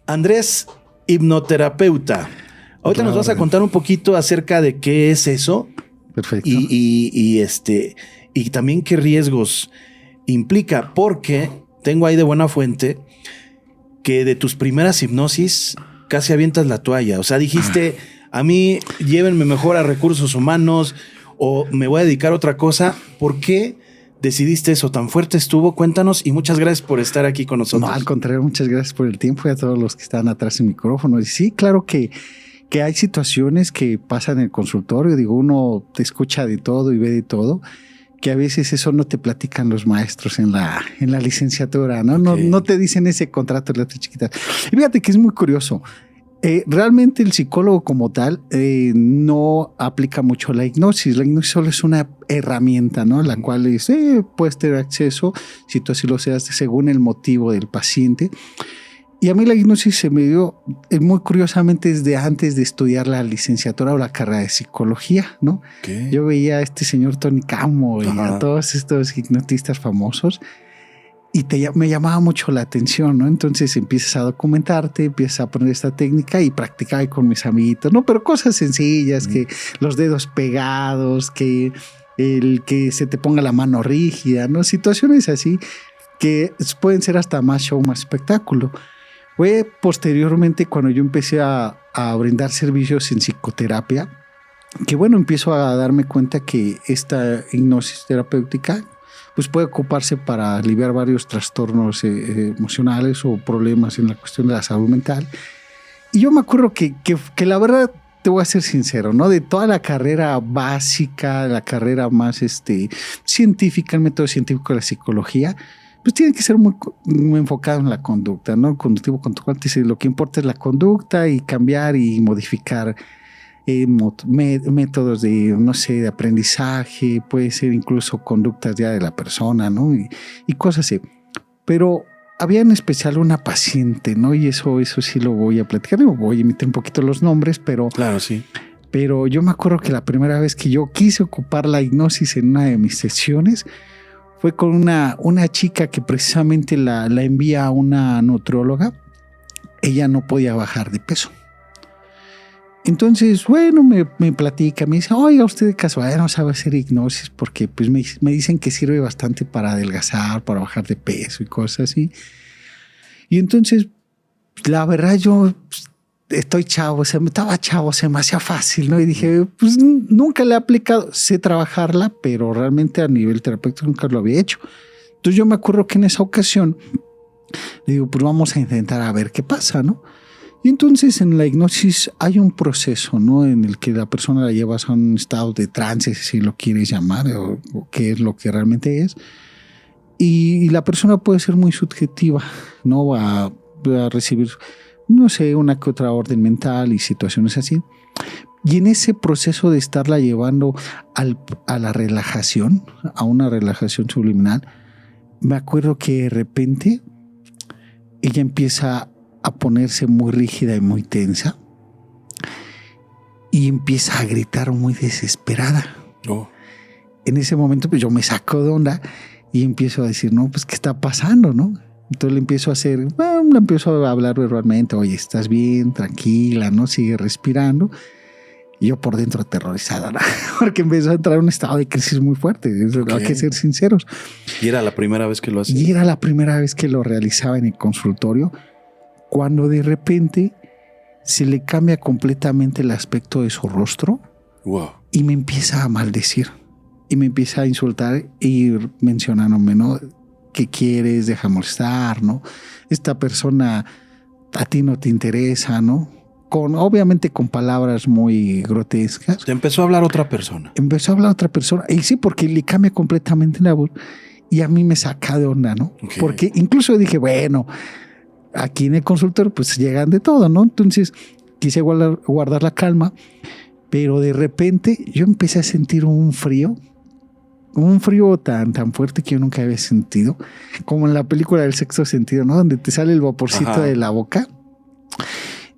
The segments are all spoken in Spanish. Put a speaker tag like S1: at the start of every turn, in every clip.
S1: Andrés, hipnoterapeuta. Ahorita nos vas a contar un poquito acerca de qué es eso.
S2: Perfecto.
S1: Y también qué riesgos implica, porque tengo ahí de buena fuente que de tus primeras hipnosis casi avientas la toalla. O sea, dijiste, a mí llévenme mejor a recursos humanos o me voy a dedicar a otra cosa. ¿Por qué decidiste eso? ¿Tan fuerte estuvo? Cuéntanos y muchas gracias por estar aquí con nosotros.
S2: No, al contrario, muchas gracias por el tiempo y a todos los que están atrás del micrófono. Y sí, claro que hay situaciones que pasan en el consultorio. Digo, uno te escucha de todo y ve de todo, que a veces eso no te platican los maestros en la licenciatura, ¿no? Okay. No te dicen ese contrato de letras chiquitas. Y fíjate que es muy curioso. Realmente el psicólogo como tal no aplica mucho la hipnosis. La hipnosis solo es una herramienta, ¿no? La cual puedes tener acceso, si tú así lo seas, según el motivo del paciente. Y a mí la hipnosis se me dio muy curiosamente desde antes de estudiar la licenciatura o la carrera de psicología, ¿no? ¿Qué? Yo veía a este señor Tony Camo y a todos estos hipnotistas famosos y me llamaba mucho la atención, ¿no? Entonces empiezas a documentarte, empiezas a aprender esta técnica y practicaba con mis amiguitos, ¿no? Pero cosas sencillas, que los dedos pegados, que el que se te ponga la mano rígida, ¿no? Situaciones así que pueden ser hasta más show, más espectáculo. Fue posteriormente cuando yo empecé a brindar servicios en psicoterapia, que bueno, empiezo a darme cuenta que esta hipnosis terapéutica pues puede ocuparse para aliviar varios trastornos emocionales o problemas en la cuestión de la salud mental. Y yo me acuerdo que la verdad, te voy a ser sincero, ¿no? De toda la carrera básica, la carrera más científica, el método científico de la psicología, pues tiene que ser muy enfocado en la conducta, ¿no? Conductivo conductual, lo que importa es la conducta y cambiar y modificar métodos de, no sé, de aprendizaje, puede ser incluso conductas ya de la persona, ¿no? Y cosas así. Pero había en especial una paciente, ¿no? Y eso sí lo voy a platicar. Voy a emitir un poquito los nombres, pero...
S1: Claro, sí.
S2: Pero yo me acuerdo que la primera vez que yo quise ocupar la hipnosis en una de mis sesiones fue con una chica que precisamente la envía a una nutrióloga. Ella no podía bajar de peso. Entonces, bueno, me platica, me dice, oiga, usted de casualidad no sabe hacer hipnosis porque pues me dicen que sirve bastante para adelgazar, para bajar de peso y cosas así. Y entonces, la verdad, yo estoy chavo, estaba chavo, se me hacía fácil, ¿no? Y dije, pues nunca le he aplicado, sé trabajarla, pero realmente a nivel terapéutico nunca lo había hecho. Entonces yo me acuerdo que en esa ocasión le digo, pues vamos a intentar a ver qué pasa, ¿no? Y entonces en la hipnosis hay un proceso, ¿no? En el que la persona la llevas a un estado de trance, si lo quieres llamar, o qué es lo que realmente es. Y la persona puede ser muy subjetiva, ¿no? Va a recibir, no sé, una que otra orden mental y situaciones así. Y en ese proceso de estarla llevando a la relajación, a una relajación subliminal, me acuerdo que de repente ella empieza a ponerse muy rígida y muy tensa y empieza a gritar muy desesperada. Oh. En ese momento pues yo me saco de onda y empiezo a decir, no, pues ¿qué está pasando, no? Entonces le empiezo a hablar verbalmente, oye, ¿estás bien? Tranquila, ¿no? Sigue respirando. Y yo por dentro aterrorizada, ¿no? Porque empezó a entrar en un estado de crisis muy fuerte. Okay. Hay que ser sinceros.
S1: ¿Y era la primera vez que lo hacía?
S2: Y era la primera vez que lo realizaba en el consultorio, cuando de repente se le cambia completamente el aspecto de su rostro. Wow. Y me empieza a maldecir. Y me empieza a insultar y mencionándome, ¿no? ¿Qué quieres? Deja molestar, ¿no? Esta persona a ti no te interesa, ¿no? Obviamente con palabras muy grotescas.
S1: Te empezó a hablar otra persona.
S2: Empezó a hablar otra persona. Y sí, porque le cambia completamente la voz. Y a mí me saca de onda, ¿no? Okay. Porque incluso dije, bueno, aquí en el consultorio pues llegan de todo, ¿no? Entonces quise guardar la calma. Pero de repente yo empecé a sentir un frío tan fuerte que yo nunca había sentido. Como en la película del Sexto Sentido, ¿no? Donde te sale el vaporcito de la boca.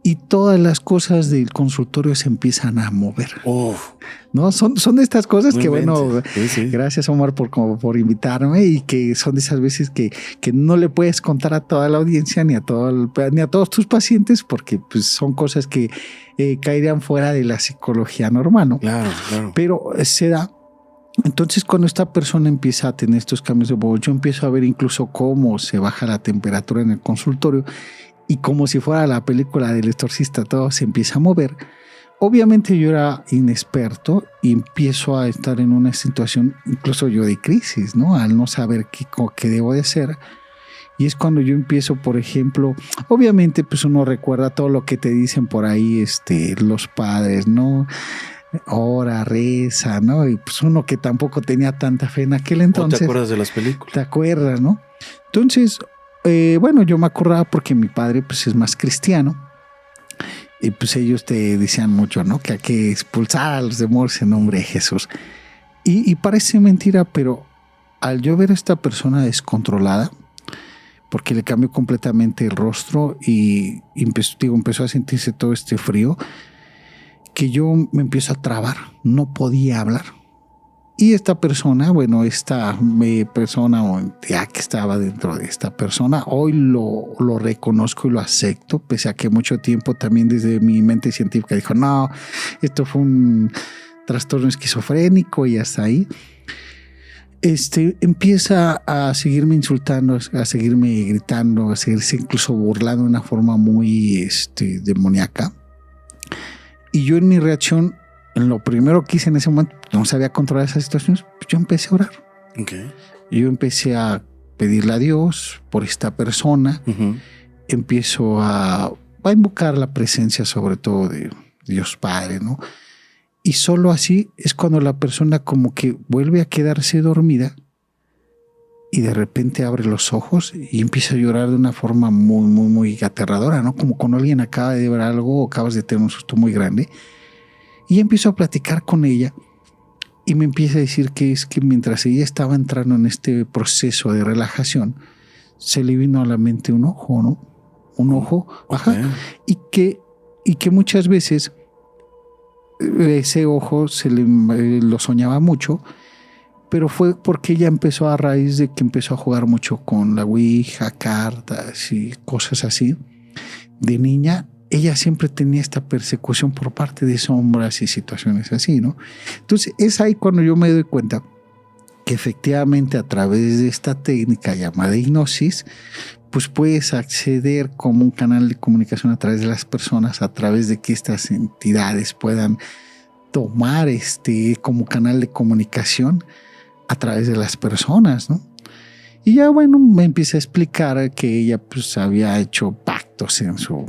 S2: y todas las cosas del consultorio se empiezan a mover.
S1: Uf.
S2: ¿No? Son de estas cosas
S1: No
S2: que,
S1: inventes.
S2: bueno,
S1: Sí.
S2: gracias Omar por invitarme, y que son de esas veces que no le puedes contar a toda la audiencia ni a todos tus pacientes, porque pues, son cosas que caerían fuera de la psicología normal, ¿no?
S1: Claro.
S2: Pero se da. Entonces, cuando esta persona empieza a tener estos cambios de voz, yo empiezo a ver incluso cómo se baja la temperatura en el consultorio, y como si fuera la película del exorcista, todo se empieza a mover. Obviamente yo era inexperto y empiezo a estar en una situación incluso yo de crisis, ¿no? Al no saber qué debo de hacer. Y es cuando yo empiezo, por ejemplo, obviamente pues uno recuerda todo lo que te dicen por ahí los padres, ¿no? Ora, reza, ¿no? Y pues uno que tampoco tenía tanta fe en aquel entonces.
S1: ¿O te acuerdas de las películas?
S2: ¿Te acuerdas, no? Entonces, bueno, yo me acordaba porque mi padre pues es más cristiano, y pues ellos te decían mucho, ¿no? Que hay que expulsar a los demonios en nombre de Jesús. Y parece mentira, pero al yo ver a esta persona descontrolada, porque le cambió completamente el rostro y empezó a sentirse todo este frío, que yo me empiezo a trabar, no podía hablar. Y esta persona, bueno, esta persona o entidad que estaba dentro de esta persona, hoy lo reconozco y lo acepto, pese a que mucho tiempo también desde mi mente científica dijo, no, esto fue un trastorno esquizofrénico y hasta ahí. Empieza a seguirme insultando, a seguirme gritando, a seguirse incluso burlando de una forma muy demoníaca. Y yo en mi reacción, en lo primero que hice en ese momento, no sabía controlar esas situaciones, pues yo empecé a orar.
S1: Okay.
S2: Yo empecé a pedirle a Dios por esta persona.
S1: Uh-huh.
S2: Empiezo a invocar la presencia sobre todo de Dios Padre, ¿no? Y solo así es cuando la persona como que vuelve a quedarse dormida y de repente abre los ojos y empieza a llorar de una forma muy, muy, muy aterradora, ¿no? Como cuando alguien acaba de ver algo o acabas de tener un susto muy grande. Y empiezo a platicar con ella y me empieza a decir que es que mientras ella estaba entrando en este proceso de relajación, se le vino a la mente un ojo, ¿no? Un ojo,
S1: okay.
S2: Ajá, y que muchas veces ese ojo lo soñaba mucho, pero fue porque ella empezó a raíz de que empezó a jugar mucho con la ouija, cartas y cosas así. De niña, ella siempre tenía esta persecución por parte de sombras y situaciones así, ¿no? Entonces es ahí cuando yo me doy cuenta que efectivamente a través de esta técnica llamada hipnosis, pues puedes acceder como un canal de comunicación a través de las personas, a través de que estas entidades puedan tomar como canal de comunicación a través de las personas, ¿no? Y ya, bueno, me empieza a explicar que ella pues había hecho pactos en su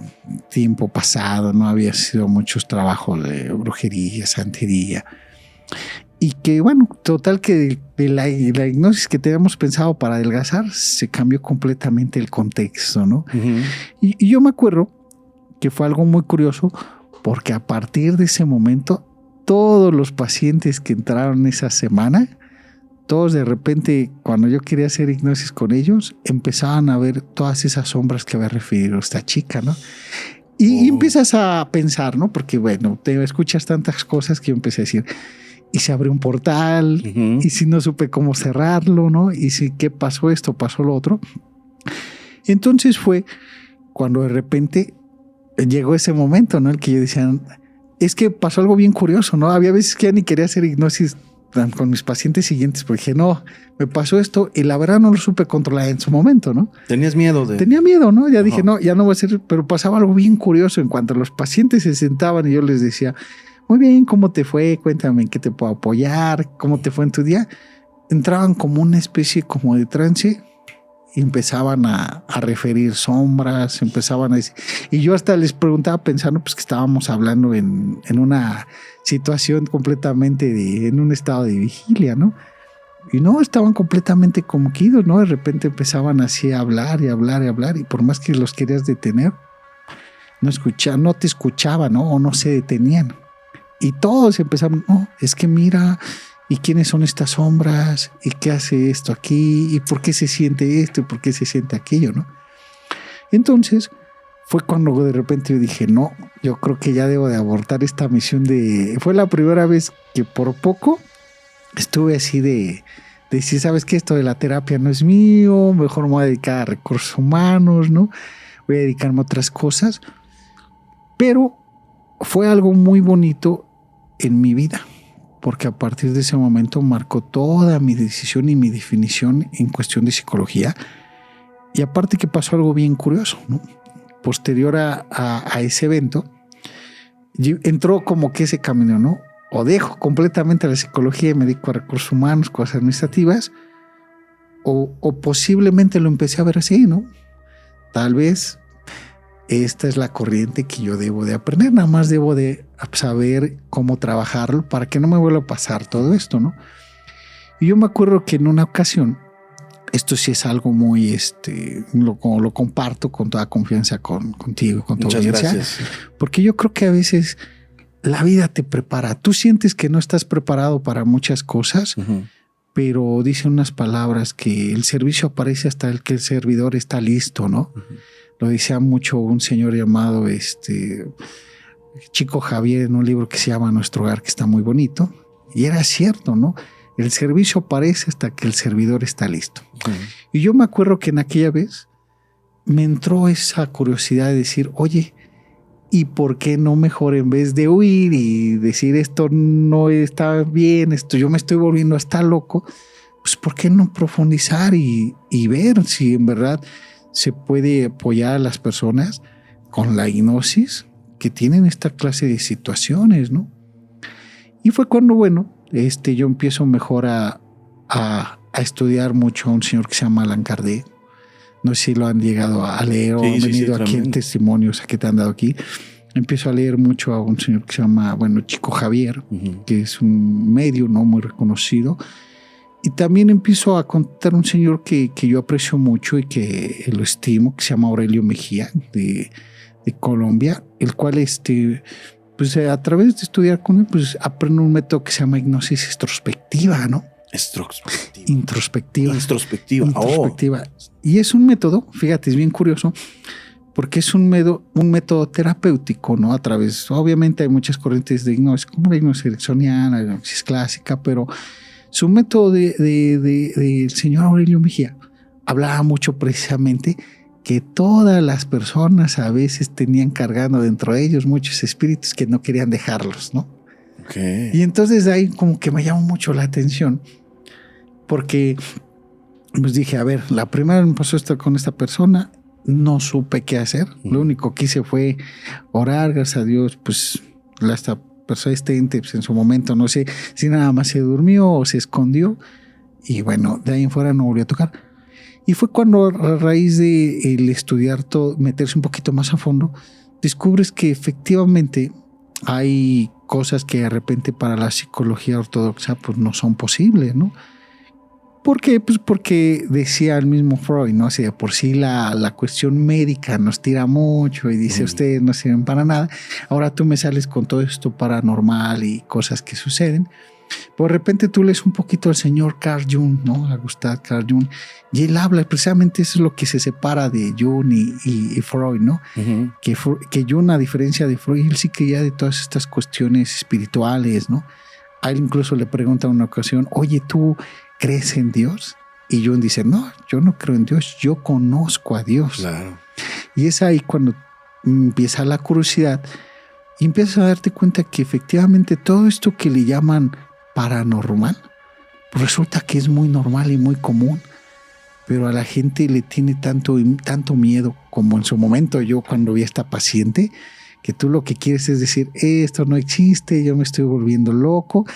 S2: tiempo pasado, no había sido muchos trabajos de brujería, santería. Y que, bueno, total que de la hipnosis que teníamos pensado para adelgazar, se cambió completamente el contexto, ¿no? Uh-huh. Y yo me acuerdo que fue algo muy curioso, porque a partir de ese momento, todos los pacientes que entraron esa semana, todos de repente, cuando yo quería hacer hipnosis con ellos, empezaban a ver todas esas sombras que había referido esta chica, ¿no? Y empiezas a pensar, ¿no? Porque, bueno, te escuchas tantas cosas que yo empecé a decir, y se abrió un portal, uh-huh. Y si no supe cómo cerrarlo, ¿no? Y si qué pasó esto, pasó lo otro. Entonces fue cuando de repente llegó ese momento, ¿no? El que yo decía, es que pasó algo bien curioso, ¿no? Había veces que ya ni quería hacer hipnosis con mis pacientes siguientes, porque dije, no, me pasó esto y la verdad no lo supe controlar en su momento, ¿no?
S1: ¿Tenías miedo de...?
S2: Tenía miedo, ¿no? Ya dije, no, ya no voy a hacer, pero pasaba algo bien curioso en cuanto los pacientes se sentaban y yo les decía, muy bien, ¿cómo te fue? Cuéntame, ¿en qué te puedo apoyar? ¿Cómo te fue en tu día? Entraban como una especie como de trance y empezaban a referir sombras, empezaban a decir... Y yo hasta les preguntaba pensando pues que estábamos hablando en una situación completamente en un estado de vigilia, ¿no? Y no, estaban completamente conmoquidos, ¿no? De repente empezaban así a hablar y hablar y hablar y por más que los querías detener, no te escuchaban, ¿no? O no se detenían. Y todos empezaban, no, es que mira, ¿y quiénes son estas sombras? ¿Y qué hace esto aquí? ¿Y por qué se siente esto? ¿Y por qué se siente aquello? ¿No? Entonces, fue cuando de repente yo dije, no, yo creo que ya debo de abortar esta misión Fue la primera vez que por poco estuve así de decir, ¿sabes qué? Esto de la terapia no es mío, mejor me voy a dedicar a recursos humanos, ¿no? Voy a dedicarme a otras cosas. Pero fue algo muy bonito en mi vida, porque a partir de ese momento marcó toda mi decisión y mi definición en cuestión de psicología. Y aparte que pasó algo bien curioso, ¿no? Posterior a ese evento, entró como que ese camino, ¿no? O dejo completamente la psicología y me dedico a recursos humanos, cosas administrativas, o posiblemente lo empecé a ver así, ¿no? Tal vez esta es la corriente que yo debo de aprender, nada más debo de saber cómo trabajarlo para que no me vuelva a pasar todo esto, ¿no? Y yo me acuerdo que en una ocasión, esto sí es algo muy, lo comparto con toda confianza contigo, con tu audiencia. Muchas gracias. Porque yo creo que a veces la vida te prepara. Tú sientes que no estás preparado para muchas cosas, pero dicen unas palabras que el servicio aparece hasta el que el servidor está listo, ¿no? Lo decía mucho un señor llamado Chico Javier en un libro que se llama Nuestro Hogar, que está muy bonito. Y era cierto, ¿no? El servicio aparece hasta que el servidor está listo. Y yo me acuerdo que en aquella vez me entró esa curiosidad de decir, oye, ¿y por qué no mejor en vez de huir y decir esto no está bien, esto yo me estoy volviendo hasta loco? Pues ¿por qué no profundizar y ver si en verdad se puede apoyar a las personas con la hipnosis que tienen esta clase de situaciones, ¿no? Y fue cuando, bueno, yo empiezo mejor a estudiar mucho a un señor que se llama Allan Kardec. No sé si lo han llegado a leer o han venido aquí en testimonios que te han dado aquí. Empiezo a leer mucho a un señor que se llama, Chico Javier, que es un medio no muy reconocido. Y también empiezo a contar un señor que yo aprecio mucho y que lo estimo, que se llama Aurelio Mejía, de Colombia, el cual pues a través de estudiar con él, pues aprendo un método que se llama hipnosis introspectiva, ¿no? Introspectiva. Y es un método, fíjate, es bien curioso, porque es un método terapéutico, ¿no? A través, obviamente hay muchas corrientes de hipnosis, como la hipnosis ericksoniana, la hipnosis clásica, pero su método del señor Aurelio Mejía hablaba mucho precisamente que todas las personas a veces tenían cargando dentro de ellos muchos espíritus que no querían dejarlos, ¿no? Okay. Y entonces ahí como que me llamó mucho la atención porque pues dije, a ver, la primera me pasó esto con esta persona, no supe qué hacer, lo único que hice fue orar, gracias a Dios, pues esta persona, ente, pues, en su momento, no sé si nada más se durmió o se escondió y bueno, de ahí en fuera no volvió a tocar. Y fue cuando a raíz de el estudiar todo, meterse un poquito más a fondo, descubres que efectivamente hay cosas que de repente para la psicología ortodoxa pues no son posibles, ¿no? ¿Por qué? Pues porque decía el mismo Freud, ¿no? Así de por sí la cuestión médica nos tira mucho y dice ustedes no sirven para nada. Ahora tú me sales con todo esto paranormal y cosas que suceden. Por repente tú lees un poquito al señor Carl Jung, ¿no? A Gustav Carl Jung, y él habla, precisamente eso es lo que se separa de Jung y Freud, ¿no? Que Jung, a diferencia de Freud, él sí creía de todas estas cuestiones espirituales, ¿no? A él incluso le pregunta en una ocasión, oye, ¿tú crees en Dios? Y Jung dice, no, yo no creo en Dios, yo conozco a Dios. Claro. Y es ahí cuando empieza la curiosidad y empiezas a darte cuenta que efectivamente todo esto que le llaman paranormal, pues resulta que es muy normal y muy común, pero a la gente le tiene tanto miedo, como en su momento yo cuando vi a esta paciente, que tú lo que quieres es decir, esto no existe, yo me estoy volviendo loco,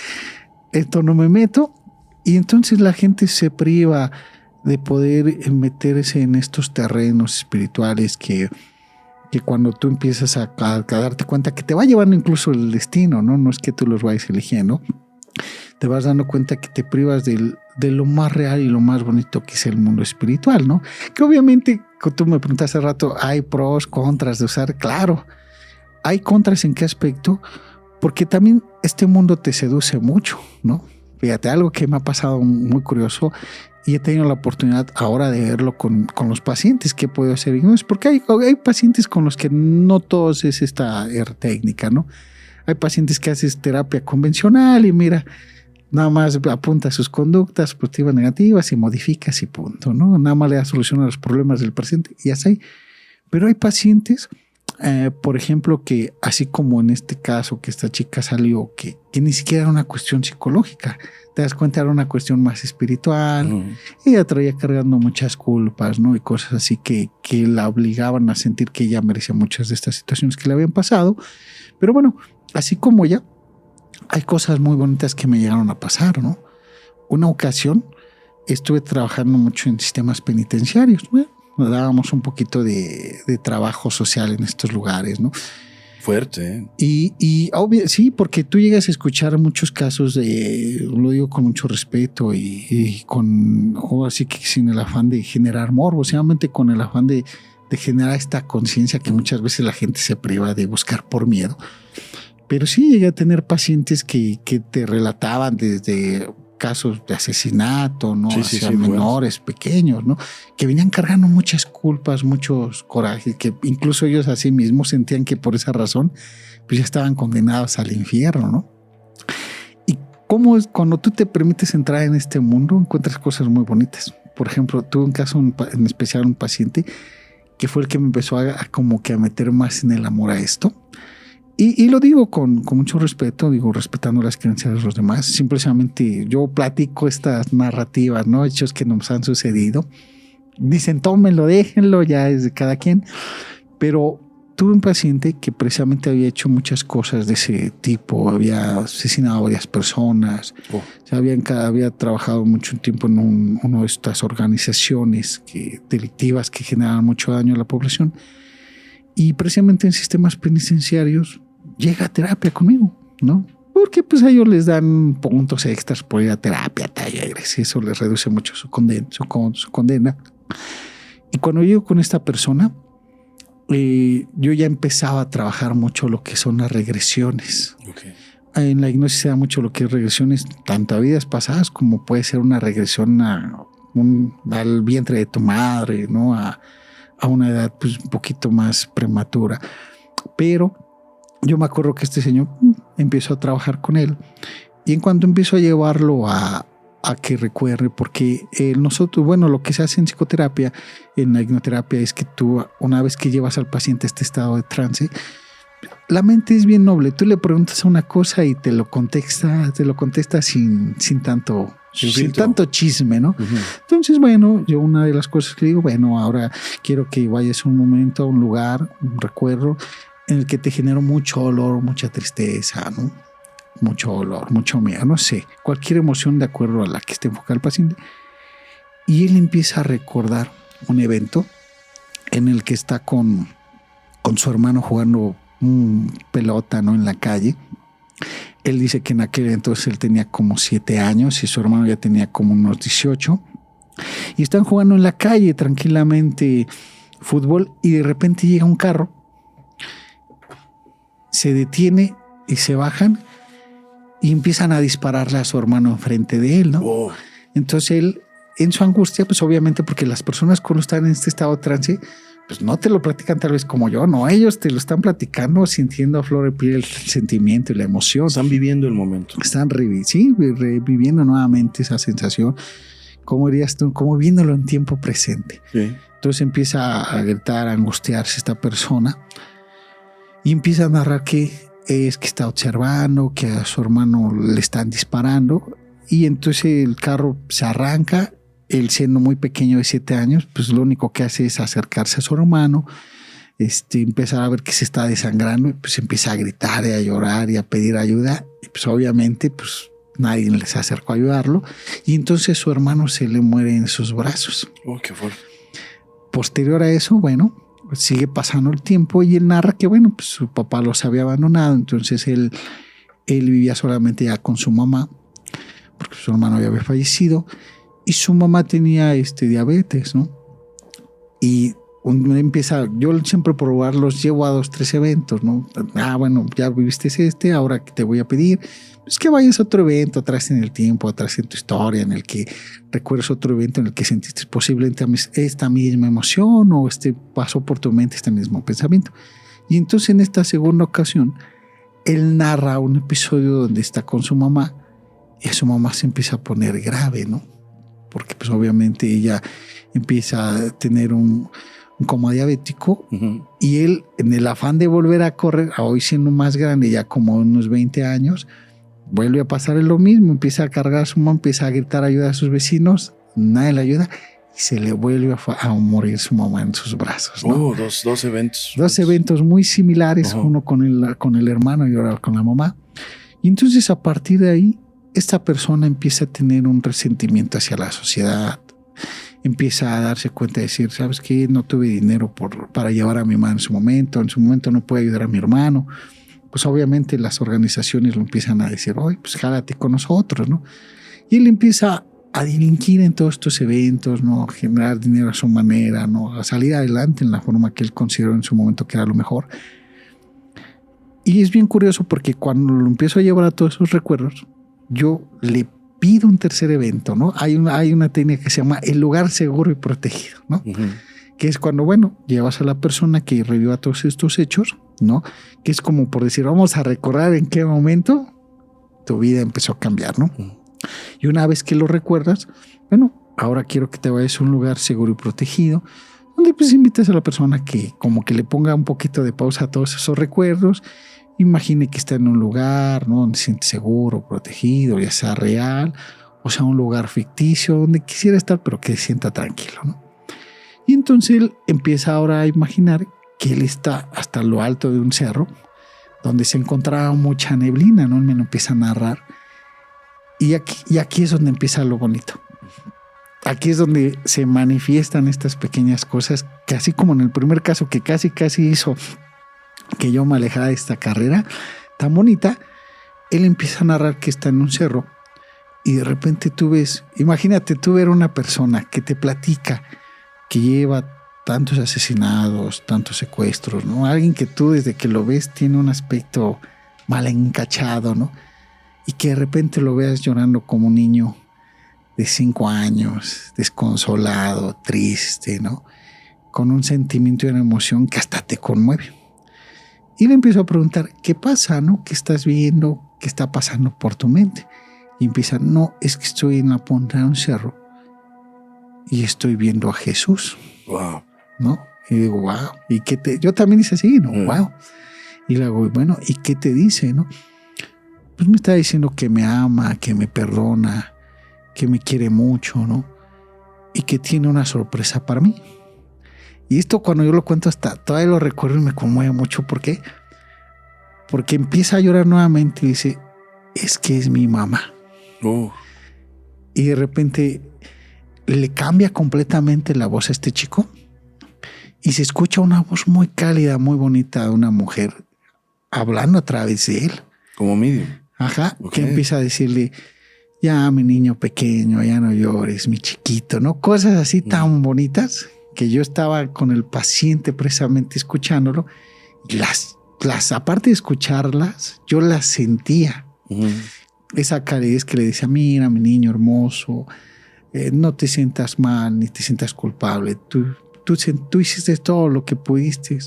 S2: esto no me meto, y entonces la gente se priva de poder meterse en estos terrenos espirituales que cuando tú empiezas a darte cuenta que te va llevando incluso el destino, ¿no? No es que tú los vayas eligiendo, te vas dando cuenta que te privas de lo más real y lo más bonito que es el mundo espiritual, ¿no? Que obviamente, como tú me preguntaste hace rato, hay pros, contras de usar. Claro, hay contras. ¿En qué aspecto? Porque también este mundo te seduce mucho, ¿no? Fíjate, algo que me ha pasado muy curioso y he tenido la oportunidad ahora de verlo con los pacientes que puedo hacer. ¿No? Es porque hay pacientes con los que no todos es esta técnica, ¿no? Hay pacientes que haces terapia convencional y mira, nada más apunta sus conductas positivas, negativas y modificas y punto, ¿no? Nada más le da solución a los problemas del paciente y así. Pero hay pacientes, por ejemplo, que así como en este caso que esta chica salió, que ni siquiera era una cuestión psicológica, te das cuenta, era una cuestión más espiritual. Ella traía cargando muchas culpas, ¿no? Y cosas así que la obligaban a sentir que ella merecía muchas de estas situaciones que le habían pasado. Pero bueno, así como ella, hay cosas muy bonitas que me llegaron a pasar, ¿no? Una ocasión estuve trabajando mucho en sistemas penitenciarios, ¿no? Nos dábamos un poquito de trabajo social en estos lugares, ¿no?
S1: Fuerte, ¿eh?
S2: Y obvio, sí, porque tú llegas a escuchar muchos casos lo digo con mucho respeto y con, o así que sin el afán de generar morbo, solamente con el afán de generar esta conciencia que muchas veces la gente se priva de buscar por miedo. Pero sí llegué a tener pacientes que te relataban desde casos de asesinato, ¿no? Hacia menores, pequeños, ¿no? Que venían cargando muchas culpas, muchos corajes, que incluso ellos a sí mismos sentían que por esa razón pues ya estaban condenados al infierno, ¿no? Y cómo es cuando tú te permites entrar en este mundo, encuentras cosas muy bonitas. Por ejemplo, tuve un caso en especial, un paciente que fue el que me empezó a como que a meter más en el amor a esto. Y lo digo con mucho respeto, digo, respetando las creencias de los demás. Simplemente yo platico estas narrativas, ¿no? Hechos que nos han sucedido. Dicen, tómenlo, déjenlo, ya es de cada quien. Pero tuve un paciente que precisamente había hecho muchas cosas de ese tipo. Había asesinado a varias personas. Había trabajado mucho tiempo en una de estas organizaciones delictivas que generaban mucho daño a la población. Y precisamente en sistemas penitenciarios llega a terapia conmigo, ¿no? Porque pues a ellos les dan puntos extras por ir a terapia, talleres, y eso les reduce mucho su condena. Y cuando llego con esta persona, yo ya empezaba a trabajar mucho lo que son las regresiones. Okay. En la hipnosis se da mucho lo que es regresiones, tanto a vidas pasadas como puede ser una regresión al vientre de tu madre, ¿no? A una edad pues un poquito más prematura. Pero yo me acuerdo que este señor empezó a trabajar con él y en cuanto empiezo a llevarlo a que recuerde, porque nosotros, bueno, lo que se hace en psicoterapia, en la hipnoterapia, es que tú, una vez que llevas al paciente a este estado de trance, la mente es bien noble. Tú le preguntas una cosa y te lo contesta sin tanto chisme, ¿no? Uh-huh. Entonces, bueno, yo una de las cosas que digo, bueno, ahora quiero que vayas un momento a un lugar, un recuerdo en el que te genero mucho dolor, mucha tristeza, ¿no? Mucho dolor, mucho miedo, no sé, cualquier emoción de acuerdo a la que esté enfocado el paciente. Y él empieza a recordar un evento en el que está con su hermano jugando pelota, ¿no? En la calle. Él dice que en aquel entonces él tenía como 7 años y su hermano ya tenía como unos 18. Y están jugando en la calle tranquilamente fútbol y de repente llega un carro, se detiene y se bajan y empiezan a dispararle a su hermano enfrente de él, ¿no? Oh. Entonces él, en su angustia, pues obviamente porque las personas cuando están en este estado de trance, pues no te lo platican tal vez como yo, no, ellos te lo están platicando sintiendo a flor de piel el sentimiento y la emoción.
S1: Están viviendo el momento.
S2: Están reviviendo nuevamente esa sensación, como dirías tú, como viéndolo en tiempo presente. Sí. Entonces empieza a gritar, a angustiarse esta persona y empieza a narrar que está observando, que a su hermano le están disparando y entonces el carro se arranca. Él siendo muy pequeño de 7 años, pues lo único que hace es acercarse a su hermano, empezar a ver que se está desangrando, y pues empieza a gritar y a llorar y a pedir ayuda. Y pues obviamente pues nadie les acercó a ayudarlo. Y entonces su hermano se le muere en sus brazos.
S1: Oh, qué fuerte.
S2: Posterior a eso, bueno, sigue pasando el tiempo y él narra que, bueno, pues su papá los había abandonado. Entonces él vivía solamente ya con su mamá, porque su hermano ya había fallecido. Y su mamá tenía diabetes, ¿no? Y yo siempre por probar los llevo a 2, 3 eventos, ¿no? Bueno, ya viviste ahora que te voy a pedir es que vayas a otro evento atrás en el tiempo, atrás en tu historia, en el que recuerdes otro evento en el que sentiste posiblemente esta misma emoción o pasó por tu mente este mismo pensamiento. Y entonces en esta segunda ocasión, él narra un episodio donde está con su mamá y a su mamá se empieza a poner grave, ¿no? Porque pues obviamente ella empieza a tener un coma diabético y él, en el afán de volver a correr, hoy siendo más grande, ya como unos 20 años, vuelve a pasar lo mismo, empieza a cargar a su mamá, empieza a gritar ayuda a sus vecinos, nadie le ayuda y se le vuelve a morir su mamá en sus brazos, ¿no?
S1: Dos eventos.
S2: Dos eventos muy similares, uno con el hermano y ahora con la mamá. Y entonces a partir de ahí, esta persona empieza a tener un resentimiento hacia la sociedad, empieza a darse cuenta de decir, ¿sabes qué? No tuve dinero para llevar a mi mamá en su momento no pude ayudar a mi hermano. Pues obviamente las organizaciones lo empiezan a decir, oye, pues jálate con nosotros, ¿no? Y él empieza a delinquir en todos estos eventos, ¿no? A generar dinero a su manera, ¿no? A salir adelante en la forma que él consideró en su momento que era lo mejor. Y es bien curioso porque cuando lo empiezo a llevar a todos esos recuerdos, yo le pido un tercer evento, ¿no? Hay una técnica que se llama el lugar seguro y protegido, ¿no? Que es cuando, llevas a la persona que reviva todos estos hechos, ¿no? Que es como por decir, vamos a recordar en qué momento tu vida empezó a cambiar, ¿no? Y una vez que lo recuerdas, ahora quiero que te vayas a un lugar seguro y protegido, donde pues invitas a la persona que como que le ponga un poquito de pausa a todos esos recuerdos. Imagine que está en un lugar, ¿no? Donde se siente seguro, protegido, ya sea real, o sea, un lugar ficticio, donde quisiera estar, pero que se sienta tranquilo, ¿no? Y entonces él empieza ahora a imaginar que él está hasta lo alto de un cerro, donde se encontraba mucha neblina, ¿no? Él me lo empieza a narrar. Y aquí es donde empieza lo bonito. Aquí es donde se manifiestan estas pequeñas cosas que, así como en el primer caso que casi hizo que yo me alejara de esta carrera tan bonita, él empieza a narrar que está en un cerro y de repente imagínate tú ver una persona que te platica que lleva tantos asesinatos, tantos secuestros, ¿no? Alguien que tú desde que lo ves tiene un aspecto mal encachado, ¿no? Y que de repente lo veas llorando como un niño de 5 años, desconsolado, triste, ¿no? Con un sentimiento y una emoción que hasta te conmueve. Y le empiezo a preguntar, ¿qué pasa, no? ¿Qué estás viendo? ¿Qué está pasando por tu mente? Y empieza, no, es que estoy en la punta de un cerro y estoy viendo a Jesús.
S1: Wow.
S2: ¿No? Y digo, wow. ¿Y qué yo también hice así, ¿no? Wow. Y le digo, ¿y qué te dice, no? Pues me está diciendo que me ama, que me perdona, que me quiere mucho, ¿no? Y que tiene una sorpresa para mí. Y esto cuando yo lo cuento todavía lo recuerdo y me conmueve mucho. ¿Por qué? Porque empieza a llorar nuevamente y dice, es que es mi mamá. Y de repente le cambia completamente la voz a este chico y se escucha una voz muy cálida, muy bonita de una mujer hablando a través de él.
S1: Como medium.
S2: Ajá, okay. Que empieza a decirle, ya mi niño pequeño, ya no llores, mi chiquito, ¿no? Cosas así tan bonitas que yo estaba con el paciente precisamente escuchándolo. Y las aparte de escucharlas, yo las sentía. Esa calidez que le decía, mira mi niño hermoso, no te sientas mal ni te sientas culpable. Tú hiciste todo lo que pudiste.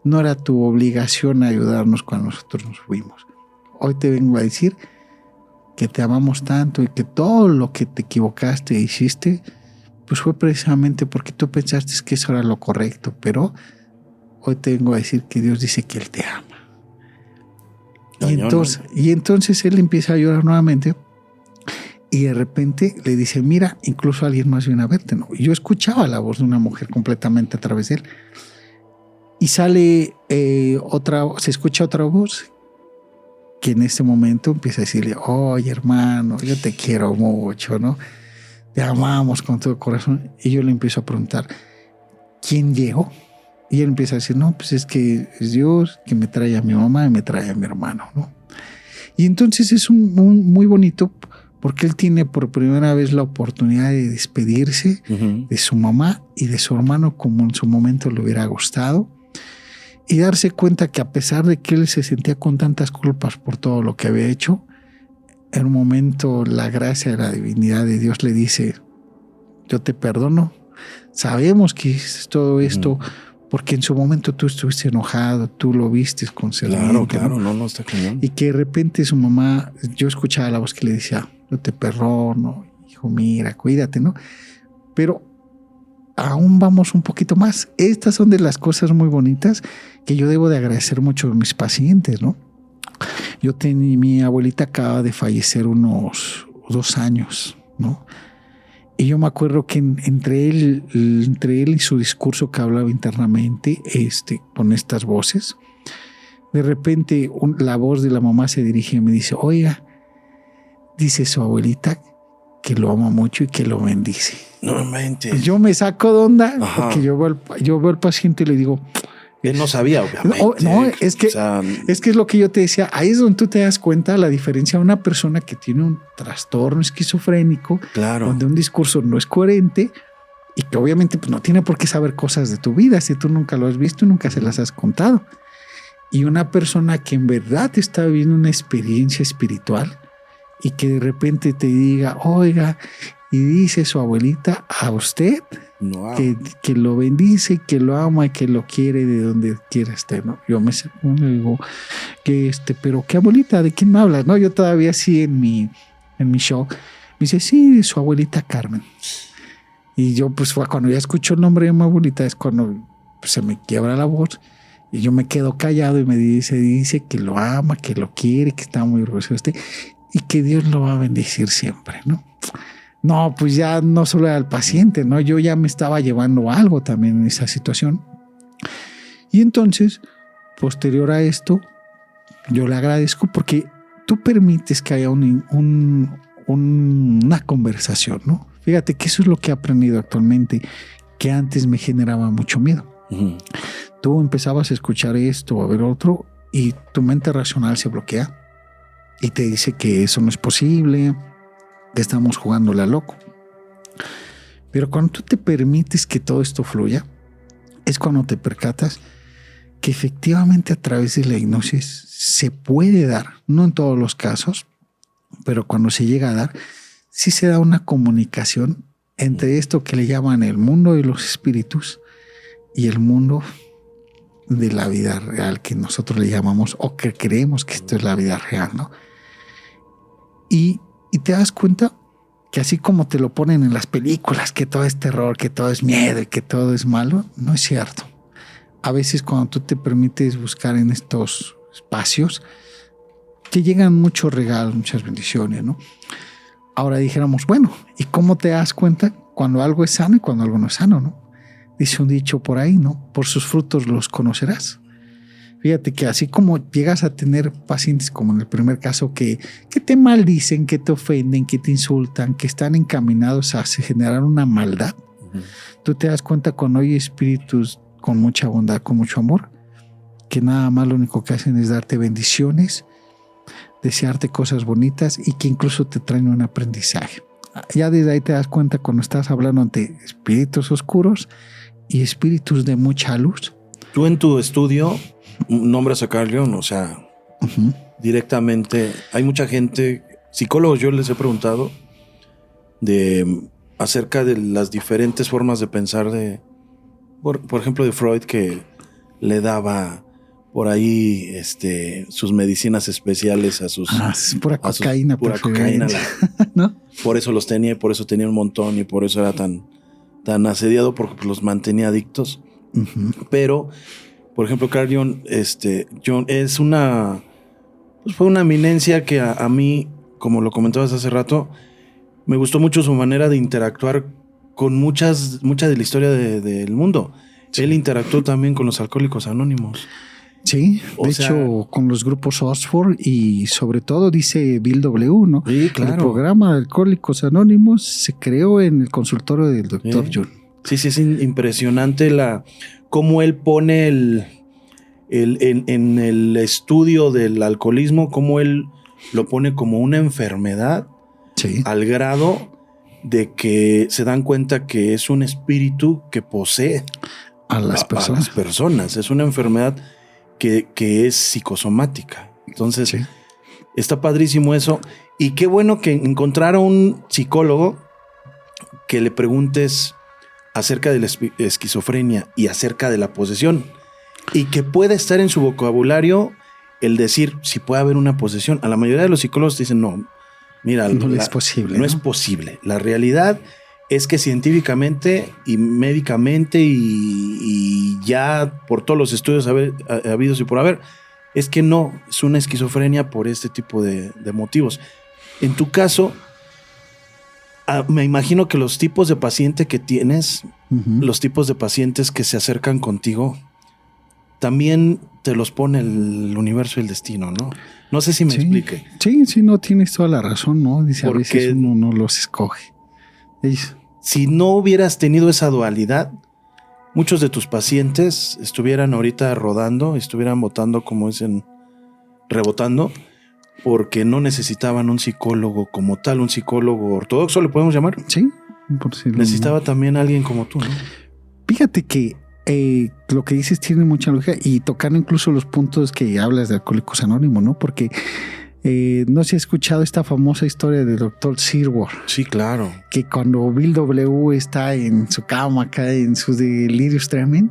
S2: No era tu obligación ayudarnos cuando nosotros nos fuimos. Hoy te vengo a decir que te amamos tanto y que todo lo que te equivocaste e hiciste, pues fue precisamente porque tú pensaste que eso era lo correcto. Pero hoy te vengo a decir que Dios dice que Él te ama. Y entonces él empieza a llorar nuevamente. Y de repente le dice, mira, incluso alguien más viene a verte, ¿no? Y yo escuchaba la voz de una mujer completamente a través de él. Y sale se escucha otra voz que en ese momento empieza a decirle, oye hermano, yo te quiero mucho, ¿no? Te amamos con todo el corazón. Y yo le empiezo a preguntar, ¿quién llegó? Y él empieza a decir, no, pues es que es Dios que me trae a mi mamá y me trae a mi hermano, ¿no? Y entonces es muy bonito porque él tiene por primera vez la oportunidad de despedirse de su mamá y de su hermano como en su momento le hubiera gustado, y darse cuenta que a pesar de que él se sentía con tantas culpas por todo lo que había hecho, en un momento la gracia de la divinidad de Dios le dice: yo te perdono, sabemos que hiciste todo esto porque en su momento tú estuviste enojado, tú lo viste con
S1: Claro, no está cañón.
S2: Y que de repente su mamá, yo escuchaba la voz que le decía: yo te perdono, hijo, mira, cuídate, ¿no? Pero aún vamos un poquito más. Estas son de las cosas muy bonitas que yo debo de agradecer mucho a mis pacientes, ¿no? Mi abuelita acaba de fallecer unos 2 años, ¿no? Y yo me acuerdo que entre él y su discurso que hablaba internamente, con estas voces, de repente la voz de la mamá se dirige y me dice: oiga, dice su abuelita que lo ama mucho y que lo bendice.
S1: No mentes.
S2: Yo me saco de onda. Ajá. Porque yo veo al paciente y le digo...
S1: Él no sabía, obviamente.
S2: No, es que es lo que yo te decía. Ahí es donde tú te das cuenta la diferencia de una persona que tiene un trastorno esquizofrénico,
S1: claro,
S2: donde un discurso no es coherente y que obviamente pues, no tiene por qué saber cosas de tu vida si tú nunca lo has visto y nunca se las has contado. Y una persona que en verdad está viviendo una experiencia espiritual y que de repente te diga: oiga, y dice su abuelita a usted
S1: wow,
S2: que lo bendice, que lo ama y que lo quiere de donde quiera estar, ¿no? Yo me digo pero ¿qué abuelita? ¿De quién me hablas? No, yo todavía sí en mi show. Me dice: sí, de su abuelita Carmen. Y yo pues cuando ya escucho el nombre de mi abuelita es cuando pues, se me quiebra la voz y yo me quedo callado y me dice que lo ama, que lo quiere, que está muy orgulloso de usted y que Dios lo va a bendecir siempre, ¿no? No, pues ya no solo era el paciente, ¿no? Yo ya me estaba llevando algo también en esa situación. Y entonces, posterior a esto, yo le agradezco porque tú permites que haya una conversación, ¿no? Fíjate que eso es lo que he aprendido actualmente, que antes me generaba mucho miedo. Tú empezabas a escuchar esto o a ver otro y tu mente racional se bloquea y te dice que eso no es posible, que estamos jugándola loco. Pero cuando tú te permites que todo esto fluya, es cuando te percatas que efectivamente a través de la hipnosis se puede dar, no en todos los casos, pero cuando se llega a dar, sí se da una comunicación entre esto que le llaman el mundo de los espíritus y el mundo de la vida real, que nosotros le llamamos, o que creemos que esto es la vida real, ¿no? Y te das cuenta que así como te lo ponen en las películas, que todo es terror, que todo es miedo y que todo es malo, no es cierto. A veces cuando tú te permites buscar en estos espacios, te llegan muchos regalos, muchas bendiciones, ¿no? Ahora dijéramos, bueno, ¿y cómo te das cuenta cuando algo es sano y cuando algo no es sano, no? Dice un dicho por ahí, ¿no? Por sus frutos los conocerás. Fíjate que así como llegas a tener pacientes como en el primer caso que te maldicen, que te ofenden, que te insultan, que están encaminados a generar una maldad, tú te das cuenta cuando hay espíritus con mucha bondad, con mucho amor, que nada más lo único que hacen es darte bendiciones, desearte cosas bonitas y que incluso te traen un aprendizaje. Ya desde ahí te das cuenta cuando estás hablando ante espíritus oscuros y espíritus de mucha luz.
S1: Tú en tu estudio nombras a Carl Jung, o sea, directamente. Hay mucha gente, psicólogos, yo les he preguntado acerca de las diferentes formas de pensar por ejemplo, de Freud, que le daba por ahí sus medicinas especiales a sus...
S2: pura cocaína.
S1: Pura cocaína.
S2: ¿No?
S1: Por eso los tenía, por eso tenía un montón y por eso era tan asediado, porque los mantenía adictos. Pero, por ejemplo, Carl Jung, Jung es fue una eminencia que a mí, como lo comentabas hace rato, me gustó mucho su manera de interactuar con mucha de la historia del mundo. Sí. Él interactuó también con los Alcohólicos Anónimos.
S2: Sí, de hecho, con los grupos Oxford y sobre todo dice Bill W., ¿no?
S1: Sí, claro.
S2: El programa de Alcohólicos Anónimos se creó en el consultorio del Dr. Jung.
S1: Sí, es impresionante cómo él pone en el estudio del alcoholismo, cómo él lo pone como una enfermedad,
S2: Sí.
S1: al grado de que se dan cuenta que es un espíritu que posee
S2: A las personas.
S1: personas. Es una enfermedad que es psicosomática. Entonces,
S2: Sí.
S1: está padrísimo eso. Y qué bueno que encontraron un psicólogo que le preguntes acerca de la esquizofrenia y acerca de la posesión, y que pueda estar en su vocabulario el decir si puede haber una posesión. A la mayoría de los psicólogos dicen no, mira,
S2: No es posible.
S1: No es posible. La realidad es que científicamente y médicamente y ya por todos los estudios habidos y por haber, es que no es una esquizofrenia por este tipo de motivos. En tu caso, me imagino que los tipos de paciente que tienes, los tipos de pacientes que se acercan contigo, también te los pone el universo y el destino, ¿no? No sé si me explique.
S2: Sí, no tienes toda la razón, ¿no? Dice,
S1: Porque
S2: a veces uno no los escoge.
S1: Si no hubieras tenido esa dualidad, muchos de tus pacientes estuvieran ahorita rodando, estuvieran botando, como dicen, rebotando, porque no necesitaban un psicólogo como tal, un psicólogo ortodoxo, ¿le podemos llamar?
S2: Sí, por si
S1: necesitaba también alguien como tú, ¿no?
S2: Fíjate que lo que dices tiene mucha lógica, y tocando incluso los puntos que hablas de Alcohólicos Anónimos, ¿no? Porque no sé si has escuchado esta famosa historia del Dr. Seward.
S1: Sí, claro.
S2: Que cuando Bill W. está en su cama acá en su delirium tremens,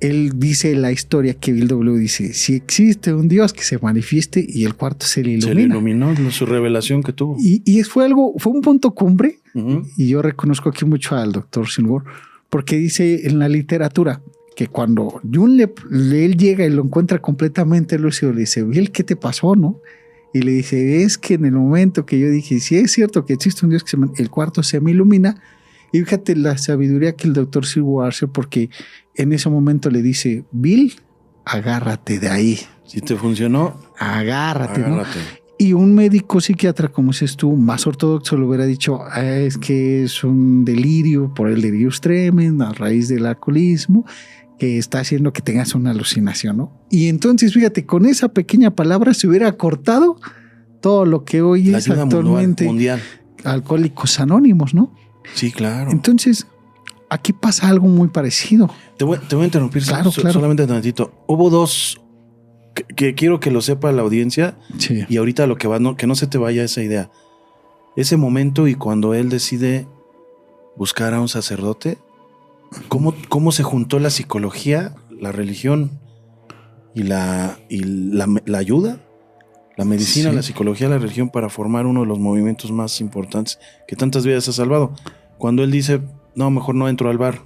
S2: él dice la historia que Bill W. dice: si existe un Dios, que se manifieste, y el cuarto se le ilumina.
S1: Se le iluminó su revelación que tuvo.
S2: Y fue un punto cumbre. Y yo reconozco aquí mucho al Dr. Seward, porque dice en la literatura que cuando Jung él llega y lo encuentra completamente lúcido, le dice: Bill, ¿qué te pasó, no? Y le dice: es que en el momento que yo dije, si es cierto que existe un Dios, el cuarto se me ilumina. Y fíjate la sabiduría que el doctor Seward hace, porque en ese momento le dice: Bill, agárrate de ahí.
S1: Si te funcionó,
S2: agárrate. ¿no? Y un médico psiquiatra, como dices tú, más ortodoxo, le hubiera dicho: es que es un delirio por el delirium tremens a raíz del alcoholismo, que está haciendo que tengas una alucinación, ¿no? Y entonces, fíjate, con esa pequeña palabra se hubiera cortado todo lo que hoy es actualmente
S1: mundial.
S2: Alcohólicos Anónimos, ¿no?
S1: Sí, claro.
S2: Entonces, aquí pasa algo muy parecido.
S1: Te voy a interrumpir
S2: claro.
S1: solamente un tantito. Hubo dos que quiero que lo sepa la audiencia,
S2: sí.
S1: Y ahorita lo que va, que no se te vaya esa idea. Ese momento y cuando él decide buscar a un sacerdote, ¿cómo se juntó la psicología, la religión y la ayuda? La medicina, la psicología, la religión, para formar uno de los movimientos más importantes que tantas vidas ha salvado. Cuando él dice: no, mejor no entro al bar,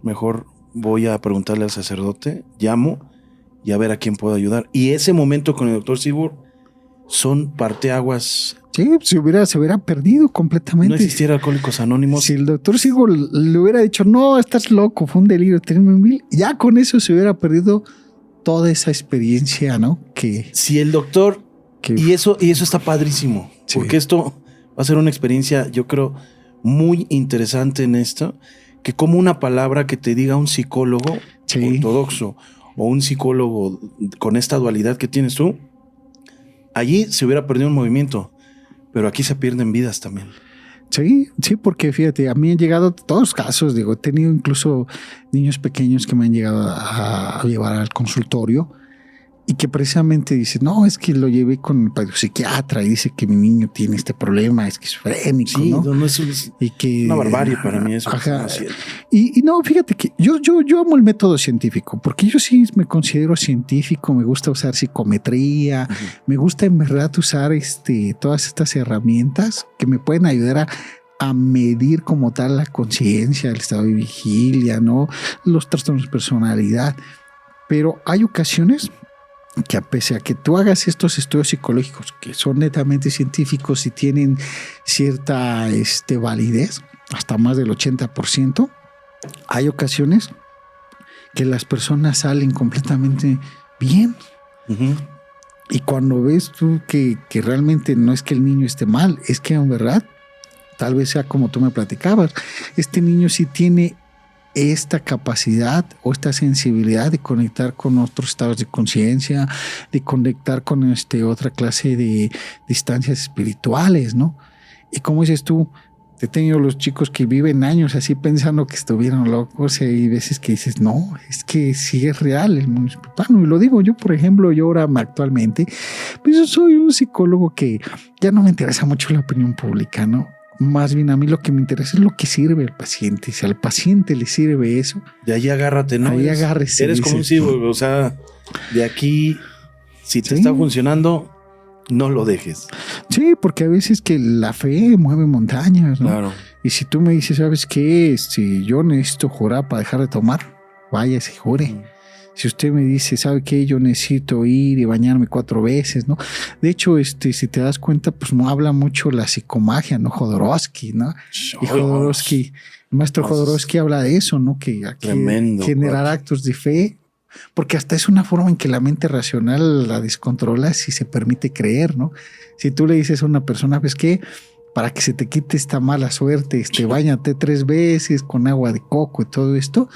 S1: mejor voy a preguntarle al sacerdote, llamo y a ver a quién puedo ayudar. Y ese momento con el doctor Seward son parteaguas.
S2: Sí, se hubiera perdido completamente.
S1: No existiera Alcohólicos Anónimos.
S2: Si el doctor Seward le hubiera dicho: no, estás loco, fue un delirio, ya con eso se hubiera perdido toda esa experiencia, ¿no? Que
S1: si el doctor y eso está padrísimo, porque esto va a ser una experiencia, yo creo, muy interesante en esto, que como una palabra que te diga un psicólogo ortodoxo o un psicólogo con esta dualidad que tienes tú, allí se hubiera perdido un movimiento, pero aquí se pierden vidas también.
S2: Sí, porque fíjate, a mí han llegado todos casos, he tenido incluso niños pequeños que me han llegado a llevar al consultorio y que precisamente dicen: no, es que lo llevé con el psiquiatra y dice que mi niño tiene este problema esquizofrénico,
S1: sí,
S2: ¿no?
S1: Eso es
S2: y que,
S1: una barbarie para mí eso.
S2: Ajá. Y no, fíjate que yo amo el método científico, porque yo sí me considero científico, me gusta usar psicometría, me gusta en verdad usar todas estas herramientas que me pueden ayudar a medir como tal la conciencia, el estado de vigilia, ¿no? Los trastornos de personalidad. Pero hay ocasiones que, pese a que tú hagas estos estudios psicológicos que son netamente científicos y tienen cierta validez, hasta más del 80%, hay ocasiones que las personas salen completamente bien. Y cuando ves tú que realmente no es que el niño esté mal, es que en verdad, tal vez sea como tú me platicabas, este niño sí tiene esta capacidad o esta sensibilidad de conectar con otros estados de conciencia, de conectar con otra clase de distancias espirituales, ¿no? Y como dices tú, he tenido los chicos que viven años así pensando que estuvieron locos, y hay veces que dices, no, es que sí es real el mundo espiritual. Y lo digo yo, por ejemplo, yo ahora actualmente, pues yo soy un psicólogo que ya no me interesa mucho la opinión pública, ¿no? Más bien a mí lo que me interesa es lo que sirve al paciente. Si al paciente le sirve eso,
S1: de ahí agárrate, ¿no?
S2: ahí agárrese.
S1: Eres como un cibo, o sea, de aquí, si te está funcionando, no lo dejes.
S2: Sí, porque a veces que la fe mueve montañas, ¿no?
S1: Claro.
S2: Y si tú me dices, ¿sabes qué? Si yo necesito jurar para dejar de tomar, váyase y jure. Si usted me dice, ¿sabe qué? Yo necesito ir y bañarme 4 veces, ¿no? De hecho, si te das cuenta, pues no habla mucho la psicomagia, ¿no? Jodorowsky, ¿no? Y Jodorowsky, el maestro Jodorowsky habla de eso, ¿no? Que aquí generar actos de fe, porque hasta es una forma en que la mente racional la descontrola si se permite creer, ¿no? Si tú le dices a una persona, pues que para que se te quite esta mala suerte, báñate 3 veces con agua de coco y todo esto,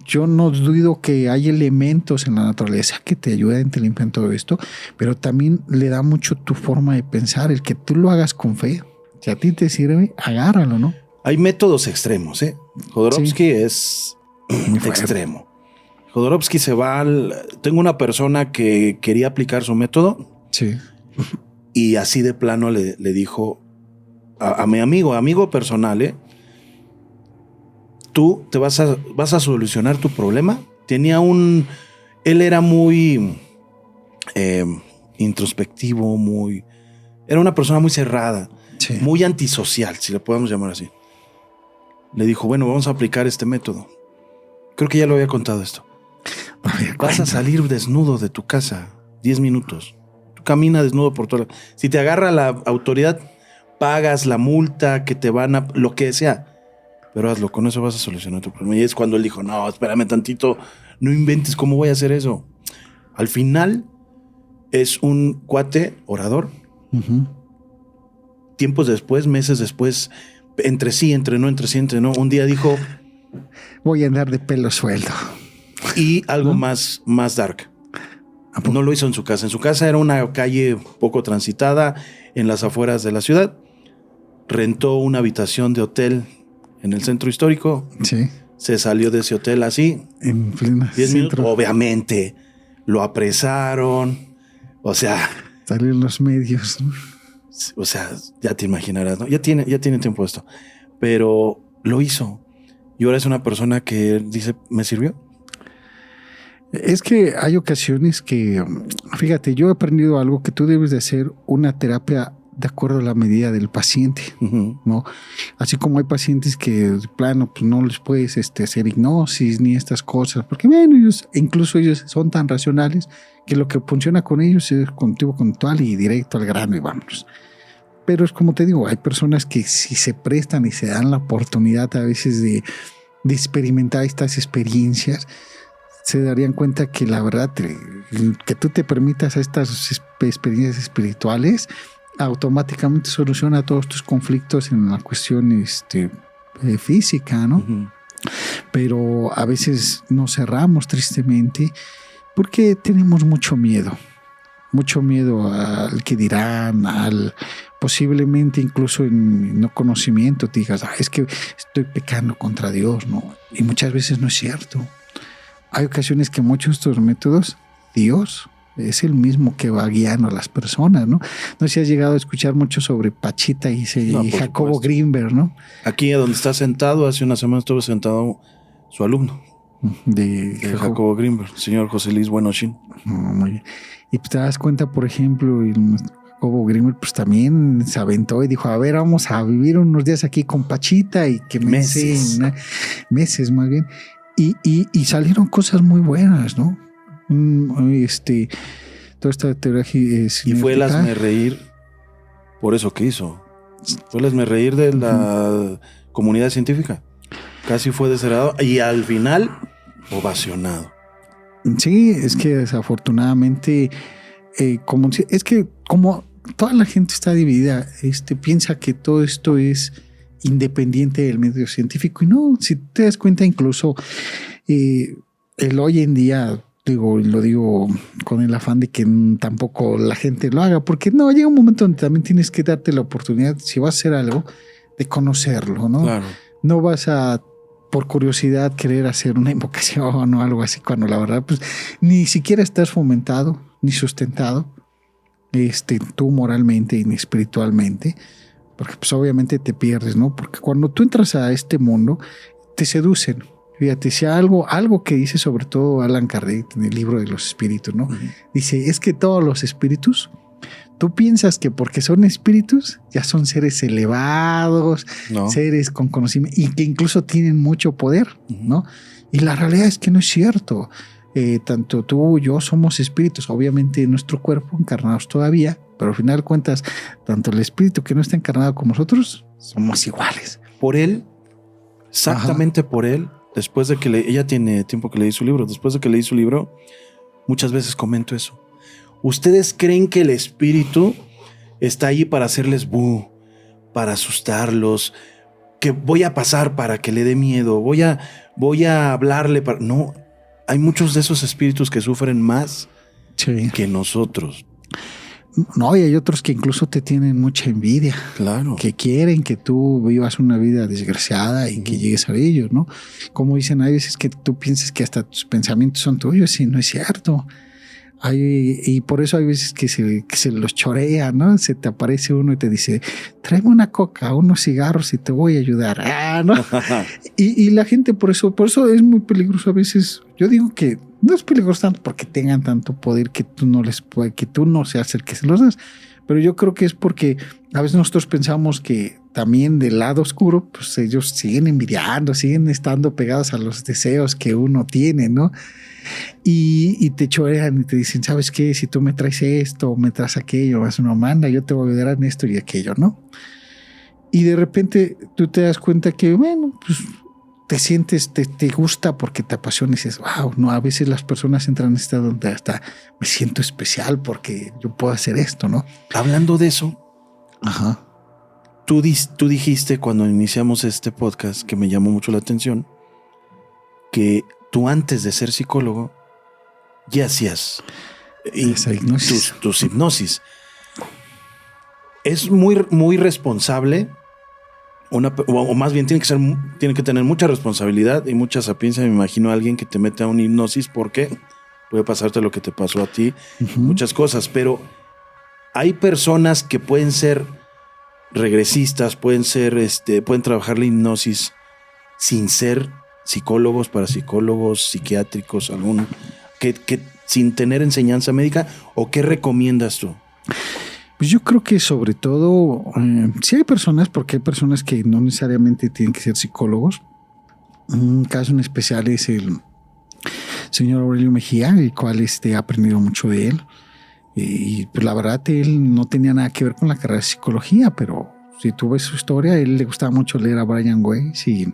S2: yo no dudo que hay elementos en la naturaleza que te ayuden a limpiar todo esto, pero también le da mucho tu forma de pensar, el que tú lo hagas con fe. Si a ti te sirve, agárralo, ¿no?
S1: Hay métodos extremos, ¿eh? Jodorowsky es extremo. Jodorowsky se va Tengo una persona que quería aplicar su método.
S2: Sí.
S1: Y así de plano le dijo a mi amigo personal, tú te vas a solucionar tu problema. Él era muy introspectivo, era una persona muy cerrada, muy antisocial, si le podemos llamar así. Le dijo, bueno, vamos a aplicar este método. Creo que ya lo había contado esto. Vas a salir desnudo de tu casa 10 minutos. Tú camina desnudo por toda Si te agarra la autoridad, pagas la multa que te van a... lo que sea. Pero hazlo, con eso vas a solucionar tu problema. Y es cuando él dijo, no, espérame tantito, no inventes, ¿cómo voy a hacer eso? Al final es un cuate orador. Uh-huh. Tiempos después, meses después, entre sí, entre no, un día dijo...
S2: voy a andar de pelo suelto.
S1: Y algo más dark. No lo hizo en su casa. En su casa era una calle poco transitada en las afueras de la ciudad. Rentó una habitación de hotel en el centro histórico.
S2: Sí.
S1: Se salió de ese hotel así.
S2: En plena
S1: 10 minutos. Obviamente lo apresaron. O sea.
S2: Salió en los medios.
S1: O sea, ya te imaginarás, ¿no? Ya tiene tiempo esto. Pero lo hizo. Y ahora es una persona que dice, ¿me sirvió?
S2: Es que hay ocasiones que, fíjate, yo he aprendido algo, que tú debes de hacer una terapia de acuerdo a la medida del paciente, uh-huh. ¿no? Así como hay pacientes que de plano pues no les puedes hacer hipnosis ni estas cosas, porque bueno, incluso ellos son tan racionales que lo que funciona con ellos es contigo conductual y directo al grano y vámonos. Pero es como te digo, hay personas que si se prestan y se dan la oportunidad a veces de experimentar estas experiencias, se darían cuenta que la verdad, que tú te permitas estas experiencias espirituales, automáticamente soluciona todos tus conflictos en la cuestión física, ¿no? Uh-huh. Pero a veces nos cerramos tristemente porque tenemos mucho miedo al que dirán, posiblemente incluso en no conocimiento te digas, es que estoy pecando contra Dios, ¿no? Y muchas veces no es cierto. Hay ocasiones que muchos de estos métodos, Dios es el mismo que va guiando a las personas, ¿no? No sé si has llegado a escuchar mucho sobre Pachita y Jacobo Greenberg, ¿no?
S1: Aquí donde está sentado, hace una semana estuvo sentado su alumno de Jacobo Greenberg, el señor José Luis Buenoshin.
S2: Muy bien. Y pues te das cuenta, por ejemplo, Jacobo Greenberg pues también se aventó y dijo, a ver, vamos a vivir unos días aquí con Pachita y que me enseñen, meses más bien. Y salieron cosas muy buenas, ¿no? Toda esta teoría y
S1: fue el hazmerreír por eso que hizo. Fue el hazmerreír de la comunidad científica. Casi fue desheredado y al final ovacionado.
S2: Sí, es que desafortunadamente como toda la gente está dividida, piensa que todo esto es independiente del medio científico y no, si te das cuenta incluso el hoy en día lo digo con el afán de que tampoco la gente lo haga, porque no, llega un momento donde también tienes que darte la oportunidad, si vas a hacer algo, de conocerlo, ¿no?
S1: Claro.
S2: No vas a, por curiosidad, querer hacer una invocación o algo así, cuando la verdad, pues, ni siquiera estás fomentado, ni sustentado, tú moralmente ni espiritualmente, porque pues obviamente te pierdes, ¿no? Porque cuando tú entras a este mundo, te seducen. Fíjate, si algo que dice sobre todo Allan Kardec en el libro de los espíritus, ¿no? Dice, es que todos los espíritus, tú piensas que porque son espíritus, ya son seres elevados, seres con conocimiento y que incluso tienen mucho poder, ¿no? Y la realidad es que no es cierto. Tanto tú y yo somos espíritus, obviamente en nuestro cuerpo, encarnados todavía, pero al final de cuentas, tanto el espíritu que no está encarnado como nosotros, somos iguales.
S1: Por él, exactamente por él, después de que ella tiene tiempo que leí su libro, después de que leí su libro, muchas veces comento eso. ¿Ustedes creen que el espíritu está ahí para hacerles para asustarlos, que voy a pasar para que le dé miedo, voy a hablarle para... No, hay muchos de esos espíritus que sufren más que nosotros.
S2: No, y hay otros que incluso te tienen mucha envidia.
S1: Claro.
S2: Que quieren que tú vivas una vida desgraciada y que llegues a ellos, ¿no? Como dicen, hay veces que tú piensas que hasta tus pensamientos son tuyos y no es cierto. Y por eso hay veces que se los chorea, ¿no? Se te aparece uno y te dice, tráeme una coca, unos cigarros y te voy a ayudar. ¿No? y la gente por eso es muy peligroso a veces. Yo digo que no es peligroso tanto porque tengan tanto poder que tú no seas el que se los das. Pero yo creo que es porque a veces nosotros pensamos que también del lado oscuro, pues ellos siguen envidiando, siguen estando pegados a los deseos que uno tiene, ¿no? Y te chorean y te dicen, ¿sabes qué? Si tú me traes esto o me traes aquello, haz una manda, yo te voy a ayudar en esto y aquello, ¿no? Y de repente tú te das cuenta que, bueno, pues te sientes, te gusta porque te apasiona y dices, wow, no, a veces las personas entran en estado donde hasta me siento especial porque yo puedo hacer esto, ¿no?
S1: Hablando de eso,
S2: ajá.
S1: Tú dijiste cuando iniciamos este podcast, que me llamó mucho la atención, que tú antes de ser psicólogo ya hacías tus hipnosis. Es muy, muy responsable, o más bien tiene que tener mucha responsabilidad y mucha sapiencia. Me imagino a alguien que te mete a una hipnosis porque puede pasarte lo que te pasó a ti, muchas cosas, pero hay personas que pueden ser regresistas, pueden trabajar la hipnosis sin ser psicólogos, parapsicólogos, psiquiátricos, alguno, que sin tener enseñanza médica, ¿o qué recomiendas tú?
S2: Pues yo creo que sobre todo, sí hay personas, porque hay personas que no necesariamente tienen que ser psicólogos. Un caso en especial es el señor Aurelio Mejía, el cual he aprendido mucho de él. Y pues la verdad, él no tenía nada que ver con la carrera de psicología, pero si tú ves su historia, a él le gustaba mucho leer a Brian Weiss y
S1: sí,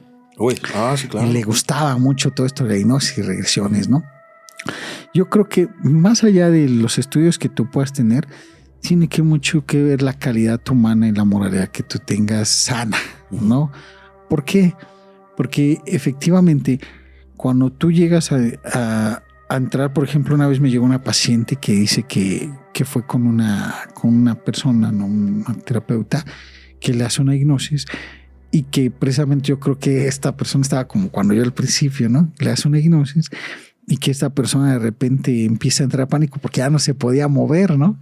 S1: claro.
S2: le gustaba mucho todo esto de hipnosis y regresiones, ¿no? Yo creo que más allá de los estudios que tú puedas tener, tiene mucho que ver la calidad humana y la moralidad que tú tengas sana, ¿no? ¿Por qué? Porque efectivamente, cuando tú llegas a entrar, por ejemplo, una vez me llegó una paciente que dice que fue con una persona, ¿no? Una terapeuta, que le hace una hipnosis y que precisamente yo creo que esta persona estaba como cuando yo al principio, ¿no? Le hace una hipnosis y que esta persona de repente empieza a entrar a pánico porque ya no se podía mover, ¿no?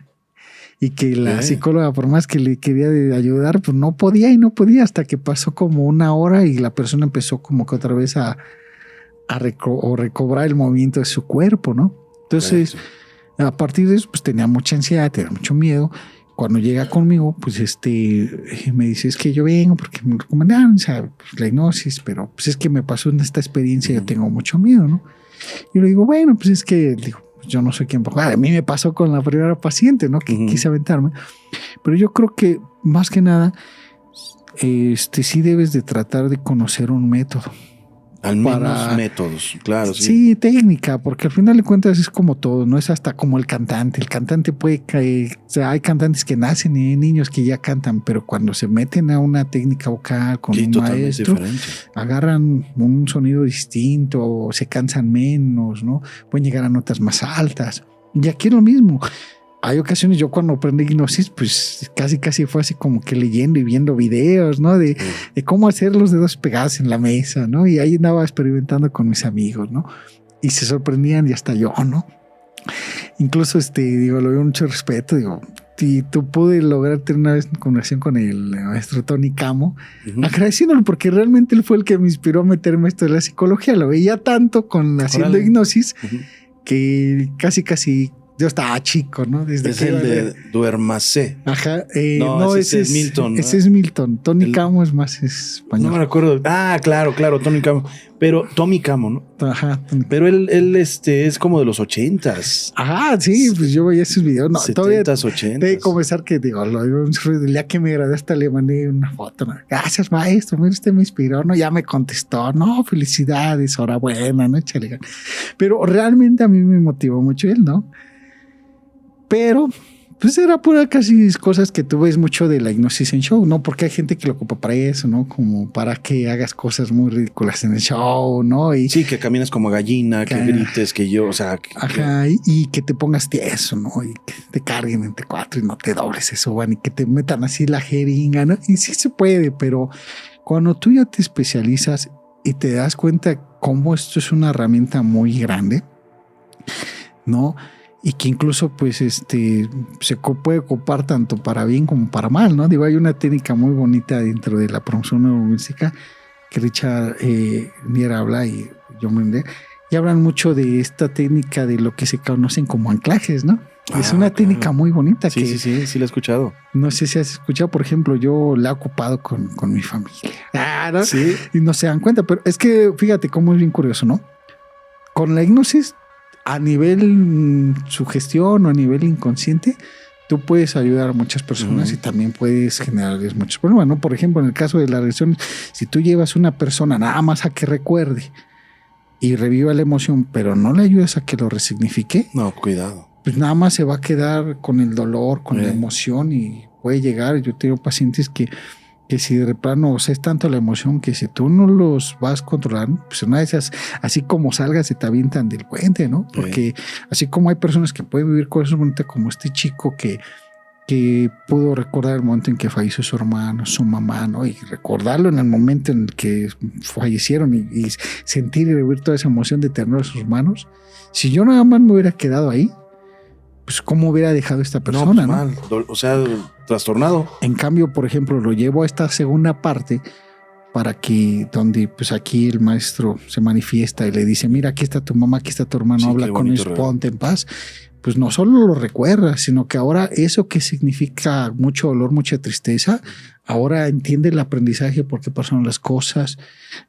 S2: Y que la psicóloga, por más que le quería ayudar, pues no podía hasta que pasó como una hora y la persona empezó como que otra vez a recobrar el movimiento de su cuerpo, ¿no? Entonces, a partir de eso, pues tenía mucha ansiedad, tenía mucho miedo. Cuando llega conmigo, pues me dice, es que yo vengo porque me recomendaron, ¿sabes? Pues, la hipnosis, pero pues es que me pasó en esta experiencia, yo tengo mucho miedo, ¿no? Y le digo, bueno, pues es que yo no soy quien, a mí me pasó con la primera paciente, ¿no? Que quise aventarme. Pero yo creo que más que nada, sí debes de tratar de conocer un método.
S1: Al menos métodos, claro.
S2: Sí, técnica, porque al final de cuentas es como todo, no es hasta como el cantante. El cantante puede caer, o sea, hay cantantes que nacen y hay niños que ya cantan, pero cuando se meten a una técnica vocal con un maestro, agarran un sonido distinto, se cansan menos, ¿no? Pueden llegar a notas más altas. Y aquí es lo mismo. Hay ocasiones, yo cuando aprendí hipnosis, pues casi fue así como que leyendo y viendo videos, ¿no? De cómo hacer los dedos pegados en la mesa, ¿no? Y ahí andaba experimentando con mis amigos, ¿no? Y se sorprendían y hasta yo, ¿no? Incluso, digo, lo veo mucho respeto, digo, y tú pude lograr tener una vez conversación con el maestro Tony Camo, agradeciéndolo porque realmente él fue el que me inspiró a meterme esto de la psicología. Lo veía tanto con haciendo hipnosis que casi yo estaba chico, ¿no? Desde
S1: es el de Duérmase.
S2: Ajá.
S1: No, ese es Milton.
S2: Ese es Milton. Tony Camo es más español.
S1: No me acuerdo. Ah, claro, Tony Camo. Pero Tommy Camo, ¿no?
S2: Ajá.
S1: Pero él es como de los 80s.
S2: Ajá, sí, pues yo veía esos videos. No,
S1: 70s, 80s.
S2: Tengo que confesar que, digo, el día que me gradué hasta le mandé una foto. ¿No? Gracias, maestro. Mira, usted me inspiró. No, ya me contestó. No, felicidades, enhorabuena, ¿no? Échale. Pero realmente a mí me motivó mucho él, ¿no? Pero, pues era pura casi cosas que tú ves mucho de la hipnosis en show, ¿no? Porque hay gente que lo ocupa para eso, ¿no? Como para que hagas cosas muy ridículas en el show, ¿no? Y,
S1: sí, que caminas como gallina, que grites, que yo, o sea...
S2: Ajá, y que te pongas tieso, ¿no? Y que te carguen entre cuatro y no te dobles, se suban y que te metan así la jeringa, ¿no? Y sí se puede, pero cuando tú ya te especializas y te das cuenta cómo esto es una herramienta muy grande, ¿no? Y que incluso pues se puede ocupar tanto para bien como para mal, ¿no? Digo, hay una técnica muy bonita dentro de la promoción neurolingüística que Richard Nier habla y John Mende, y hablan mucho de esta técnica de lo que se conocen como anclajes, ¿no? Es una técnica muy bonita.
S1: Sí, sí la he escuchado.
S2: No sé si has escuchado, por ejemplo, yo la he ocupado con mi familia. ¿No?
S1: Sí.
S2: Y no se dan cuenta, pero es que fíjate cómo es bien curioso, ¿no? Con la hipnosis, a nivel sugestión o a nivel inconsciente, tú puedes ayudar a muchas personas y también puedes generarles muchos problemas, ¿no? Por ejemplo, en el caso de la regresión, si tú llevas a una persona nada más a que recuerde y reviva la emoción, pero no le ayudas a que lo resignifique,
S1: no, cuidado,
S2: pues nada más se va a quedar con el dolor, con la emoción y puede llegar. Yo tengo pacientes que si de plano, o sea, es tanto la emoción que si tú no los vas controlando, pues una de esas, así como salgas, se te avientan del puente, ¿no? Porque así como hay personas que pueden vivir cosas bonitas como este chico que pudo recordar el momento en que falleció su hermano, su mamá, ¿no? Y recordarlo en el momento en el que fallecieron y sentir y vivir toda esa emoción de ternura de sus hermanos. Si yo nada más me hubiera quedado ahí, pues cómo hubiera dejado esta persona,
S1: ¿no? Mal. O sea, trastornado.
S2: En cambio, por ejemplo, lo llevo a esta segunda parte para que donde pues aquí el maestro se manifiesta y le dice, mira, aquí está tu mamá, aquí está tu hermano, habla con ellos, ponte en paz. Pues no solo lo recuerda, sino que ahora eso que significa mucho dolor, mucha tristeza, ahora entiende el aprendizaje, por qué pasaron las cosas,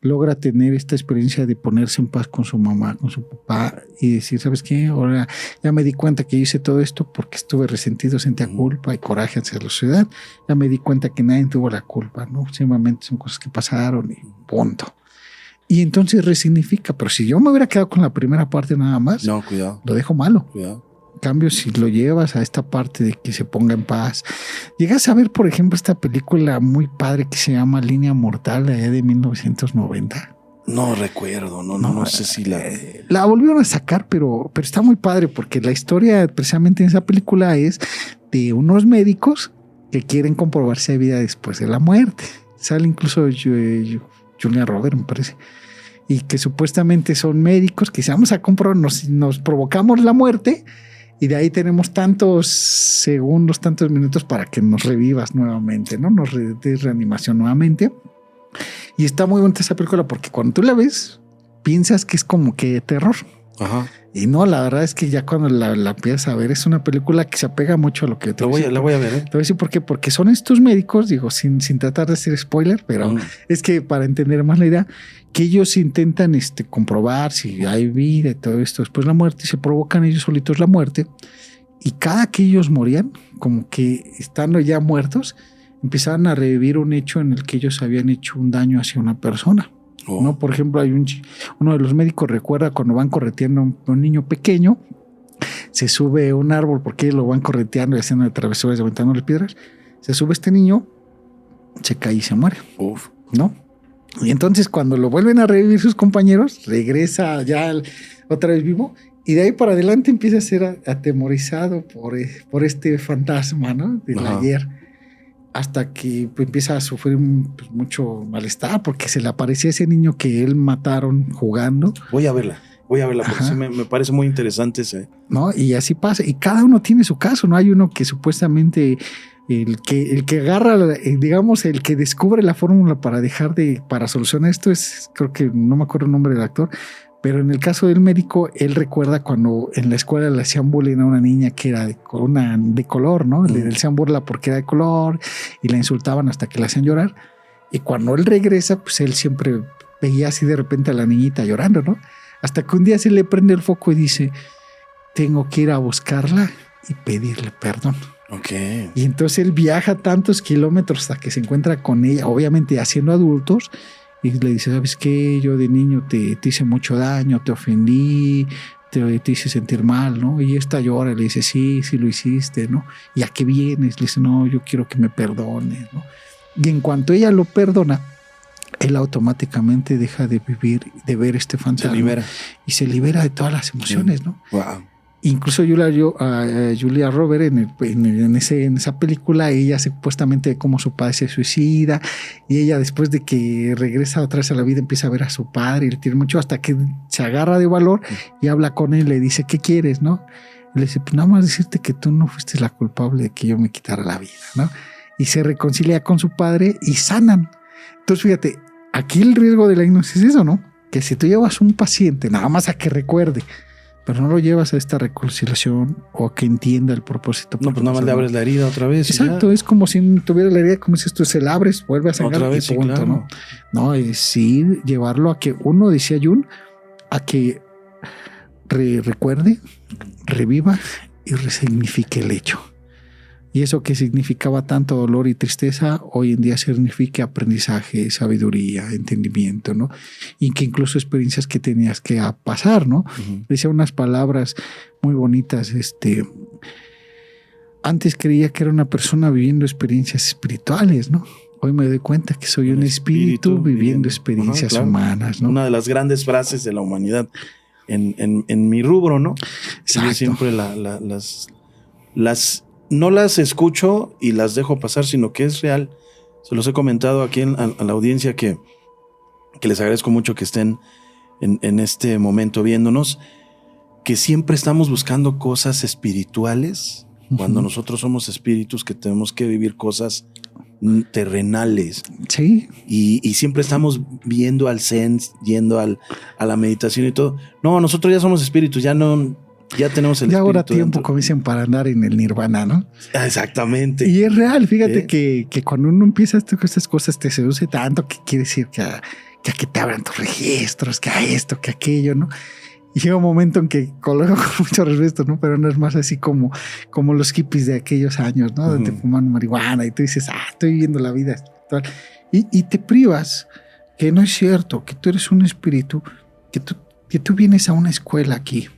S2: logra tener esta experiencia de ponerse en paz con su mamá, con su papá y decir, ¿sabes qué? Ahora ya me di cuenta que yo hice todo esto porque estuve resentido, sentía culpa y coraje hacia la sociedad. Ya me di cuenta que nadie tuvo la culpa, ¿no? Simplemente son cosas que pasaron y punto. Y entonces resignifica, pero si yo me hubiera quedado con la primera parte nada más,
S1: no, cuidado,
S2: lo dejo malo.
S1: Cuidado.
S2: En cambio, si lo llevas a esta parte de que se ponga en paz, llegas a ver, por ejemplo, esta película muy padre que se llama Línea Mortal de 1990.
S1: No recuerdo, no sé si
S2: la volvieron a sacar, pero está muy padre porque la historia precisamente en esa película es de unos médicos que quieren comprobar si hay vida después de la muerte. Sale incluso Julia Roberts, me parece. Y que supuestamente son médicos que si vamos a comprobar, nos provocamos la muerte. Y de ahí tenemos tantos segundos, tantos minutos para que nos revivas nuevamente, ¿no? Nos des reanimación nuevamente. Y está muy bonita esa película porque cuando tú la ves, piensas que es como que terror.
S1: Ajá.
S2: Y no, la verdad es que ya cuando la empiezas a ver, es una película que se apega mucho a lo que te
S1: voy a ver.
S2: Te voy a decir por qué. Porque son estos médicos, digo, sin tratar de hacer spoiler, pero es que para entender más la idea, que ellos intentan comprobar si hay vida y todo esto después de la muerte y se provocan ellos solitos la muerte. Y cada que ellos morían, como que estando ya muertos, empezaban a revivir un hecho en el que ellos habían hecho un daño hacia una persona. ¿no? Por ejemplo, uno de los médicos recuerda cuando van correteando a un niño pequeño, se sube a un árbol porque lo van correteando y haciendo travesuras, aventándole piedras. Se sube este niño, se cae y se muere. ¿No? Y entonces cuando lo vuelven a revivir sus compañeros, regresa ya otra vez vivo. Y de ahí para adelante empieza a ser atemorizado por este fantasma, ¿no? Del ayer. Hasta que pues, empieza a sufrir pues, mucho malestar porque se le aparecía ese niño que él mataron jugando.
S1: Voy a verla porque sí me parece muy interesante ese.
S2: ¿No? Y así pasa. Y cada uno tiene su caso, ¿no? Hay uno que supuestamente el que agarra, digamos, el que descubre la fórmula para solucionar esto es, creo que no me acuerdo el nombre del actor, pero en el caso del médico, él recuerda cuando en la escuela le hacían bullying a una niña que era de color, ¿no? Le hacían burla porque era de color y la insultaban hasta que la hacían llorar. Y cuando él regresa, pues él siempre veía así de repente a la niñita llorando, ¿no? Hasta que un día se le prende el foco y dice, tengo que ir a buscarla y pedirle perdón.
S1: Okay.
S2: Y entonces él viaja tantos kilómetros hasta que se encuentra con ella, obviamente haciendo adultos, y le dice, ¿sabes qué? Yo de niño te hice mucho daño, te ofendí, te hice sentir mal, ¿no? Y esta llora, le dice, sí lo hiciste, ¿no? ¿Y a qué vienes? Le dice, no, yo quiero que me perdones, ¿no? Y en cuanto ella lo perdona, él automáticamente deja de vivir, de ver este fantasma.
S1: Se libera.
S2: Y se libera de todas las emociones, ¿no?
S1: Wow.
S2: Incluso Julia Roberts en esa película, ella supuestamente ve cómo su padre se suicida y ella después de que regresa otra vez a la vida empieza a ver a su padre y le tiene mucho hasta que se agarra de valor y habla con él, le dice, ¿qué quieres? ¿No? Le dice, pues nada más decirte que tú no fuiste la culpable de que yo me quitara la vida, ¿no? Y se reconcilia con su padre y sanan. Entonces fíjate, aquí el riesgo de la hipnosis es eso, ¿no? Que si tú llevas un paciente nada más a que recuerde, pero no lo llevas a esta reconciliación o a que entienda el propósito.
S1: No, pues nada más le abres la herida otra vez.
S2: Exacto, es como si tuviera la herida, como si esto se la abres, vuelve a sangrar
S1: otra vez,
S2: y punto,
S1: sí, claro.
S2: ¿no? No, es sí llevarlo a que uno, decía Jung, a que recuerde, reviva y resignifique el hecho. Y eso que significaba tanto dolor y tristeza, hoy en día significa aprendizaje, sabiduría, entendimiento, ¿no? Y que incluso experiencias que tenías que pasar, ¿no? Decía unas palabras muy bonitas, antes creía que era una persona viviendo experiencias espirituales, ¿no? Hoy me doy cuenta que soy un espíritu viviendo experiencias humanas, ¿no?
S1: Una de las grandes frases de la humanidad en mi rubro, ¿no?
S2: Exacto.
S1: Yo siempre no las escucho y las dejo pasar, sino que es real. Se los he comentado aquí a la audiencia que les agradezco mucho que estén en este momento viéndonos, que siempre estamos buscando cosas espirituales, cuando nosotros somos espíritus que tenemos que vivir cosas terrenales.
S2: Sí.
S1: Y siempre estamos viendo al Zen, yendo a la meditación y todo. No, nosotros ya somos espíritus, ya tenemos el espíritu.
S2: Ya ahora tiempo comienzan para andar en el nirvana, ¿no?
S1: Exactamente.
S2: Y es real, fíjate que cuando uno empieza estas cosas te seduce tanto que quiere decir que te abran tus registros, que a esto, que aquello, ¿no? Y llega un momento en que coloco con mucho respeto, ¿no? Pero no es más así como los hippies de aquellos años, ¿no? Donde fuman marihuana y tú dices, estoy viviendo la vida espiritual. Y te privas, que no es cierto, que tú eres un espíritu, que tú vienes a una escuela aquí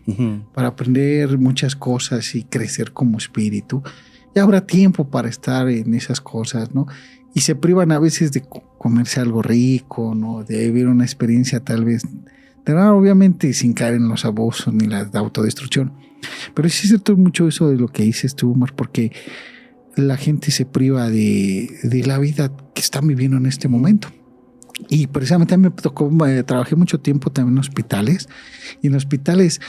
S2: para aprender muchas cosas y crecer como espíritu. Y habrá tiempo para estar en esas cosas, ¿no? Y se privan a veces de comerse algo rico, ¿no? De vivir una experiencia tal vez, obviamente sin caer en los abusos ni la autodestrucción. Pero sí es cierto mucho eso de lo que dices tú, Omar, porque la gente se priva de la vida que están viviendo en este momento. Y precisamente a mí me tocó, trabajé mucho tiempo también en hospitales, y en hospitales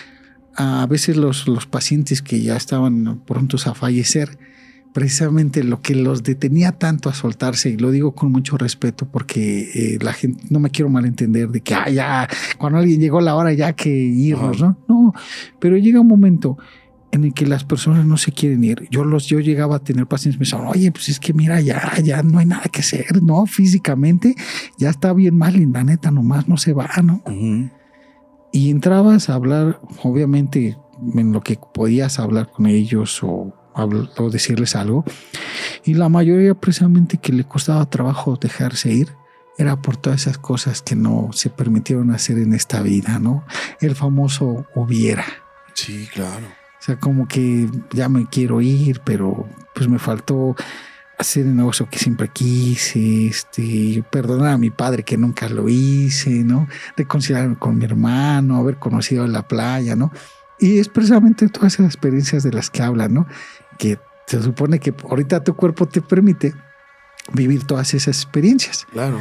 S2: a veces los pacientes que ya estaban prontos a fallecer, precisamente lo que los detenía tanto a soltarse, y lo digo con mucho respeto porque la gente, no me quiero malentender de que ya cuando alguien llegó la hora ya que irnos, ¿no? No, pero llega un momento en el que las personas no se quieren ir. Yo llegaba a tener pacientes que me decían, oye, pues es que mira, ya no hay nada que hacer, ¿no? Físicamente ya está bien mal y la neta nomás no se va, ¿no? Y entrabas a hablar, obviamente, en lo que podías hablar con ellos o decirles algo. Y la mayoría precisamente que le costaba trabajo dejarse ir era por todas esas cosas que no se permitieron hacer en esta vida, ¿no? El famoso hubiera.
S1: Sí, claro.
S2: O sea, como que ya me quiero ir, pero pues me faltó hacer el negocio que siempre quise, perdonar a mi padre que nunca lo hice, ¿no? Reconciliarme con mi hermano, haber conocido la playa, ¿no? Y es precisamente todas esas experiencias de las que hablan, ¿no? Que se supone que ahorita tu cuerpo te permite vivir todas esas experiencias.
S1: Claro.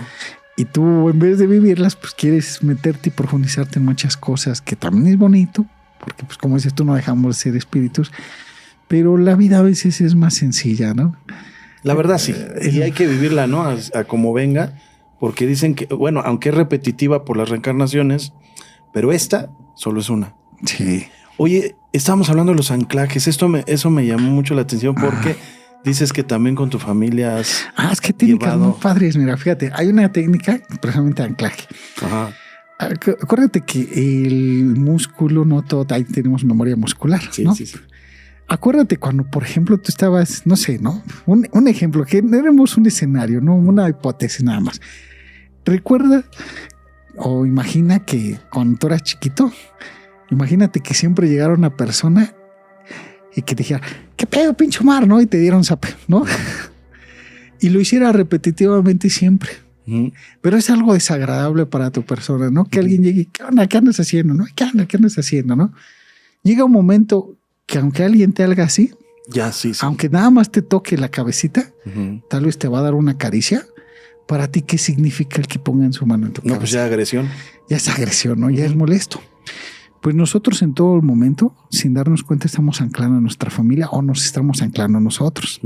S2: Y tú, en vez de vivirlas, pues quieres meterte y profundizarte en muchas cosas, que también es bonito, porque pues como dices tú, no dejamos de ser espíritus, pero la vida a veces es más sencilla, ¿no?
S1: La verdad sí, y hay que vivirla, ¿no? A como venga, porque dicen que, bueno, aunque es repetitiva por las reencarnaciones, pero esta solo es una.
S2: Sí.
S1: Oye, estábamos hablando de los anclajes, eso me llamó mucho la atención porque dices que también con tu familia has
S2: es que técnicas muy padres, mira, fíjate, hay una técnica precisamente de anclaje.
S1: Ajá.
S2: Acuérdate que el músculo, no todo, ahí tenemos memoria muscular,
S1: sí,
S2: ¿no?
S1: Sí, sí.
S2: Acuérdate cuando, por ejemplo, tú estabas, no sé, ¿no? Un ejemplo, que tenemos un escenario, ¿no? Una hipótesis nada más. Recuerda o imagina que cuando tú eras chiquito, imagínate que siempre llegara una persona y que te dijera, ¿qué pedo, pinche Omar? ¿No? Y te dieron zape, ¿no? Y lo hiciera repetitivamente siempre. Pero es algo desagradable para tu persona, ¿no? Que alguien llegue, ¿qué onda? ¿Qué andas haciendo? ¿No? ¿Qué andas haciendo? ¿No? Llega un momento que aunque alguien te haga así,
S1: ya sí.
S2: Aunque nada más te toque la cabecita, tal vez te va a dar una caricia. Para ti, ¿qué significa el que pongan su mano en tu cabeza?
S1: No, pues ya agresión.
S2: Ya es agresión, ¿no? Ya es molesto. Pues nosotros en todo el momento, sin darnos cuenta, estamos anclando a nuestra familia o nos estamos anclando a nosotros.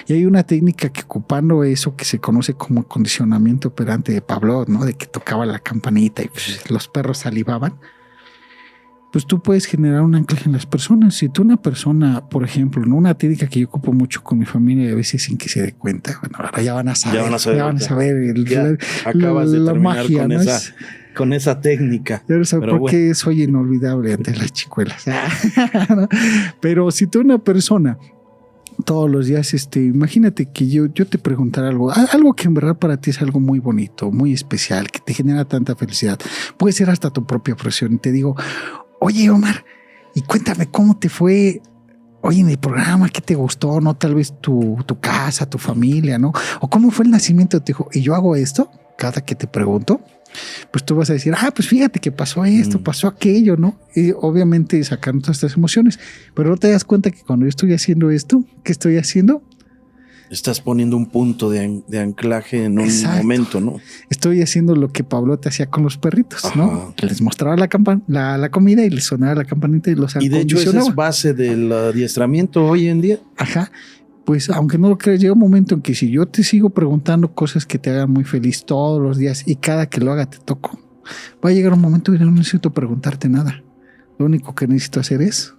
S2: Y hay una técnica que ocupando eso que se conoce como acondicionamiento operante de Pavlov, ¿no? De que tocaba la campanita y pues, los perros salivaban. Pues tú puedes generar un anclaje en las personas. Si tú una persona, por ejemplo, en una técnica que yo ocupo mucho con mi familia y a veces sin que se dé cuenta, bueno, ahora ya van a saber.
S1: Acabas de
S2: la
S1: terminar
S2: magia,
S1: con,
S2: ¿no?
S1: con esa técnica.
S2: Ya sabes por qué soy inolvidable ante las chicuelas. Pero si tú una persona todos los días, imagínate que yo te preguntara algo que en verdad para ti es algo muy bonito, muy especial, que te genera tanta felicidad. Puede ser hasta tu propia profesión. Y te digo, oye, Omar, y cuéntame cómo te fue hoy en el programa, qué te gustó, ¿no? Tal vez tu casa, tu familia, ¿no? O cómo fue el nacimiento de tu hijo. Y yo hago esto cada que te pregunto, pues tú vas a decir, pues fíjate que pasó esto, pasó aquello, ¿no? Y obviamente sacando todas estas emociones, pero no te das cuenta que cuando yo estoy haciendo esto, ¿qué estoy haciendo?
S1: Estás poniendo un punto de anclaje en un momento, ¿no? Estoy
S2: haciendo lo que Pablo te hacía con los perritos, ¿no? Les mostraba la comida y les sonaba la campanita y los acondicionaba.
S1: Y de hecho esa es base del adiestramiento hoy en día.
S2: Ajá. Pues aunque no lo creas, llega un momento en que si yo te sigo preguntando cosas que te hagan muy feliz todos los días y cada que lo haga te toco, va a llegar un momento y no necesito preguntarte nada. Lo único que necesito hacer es...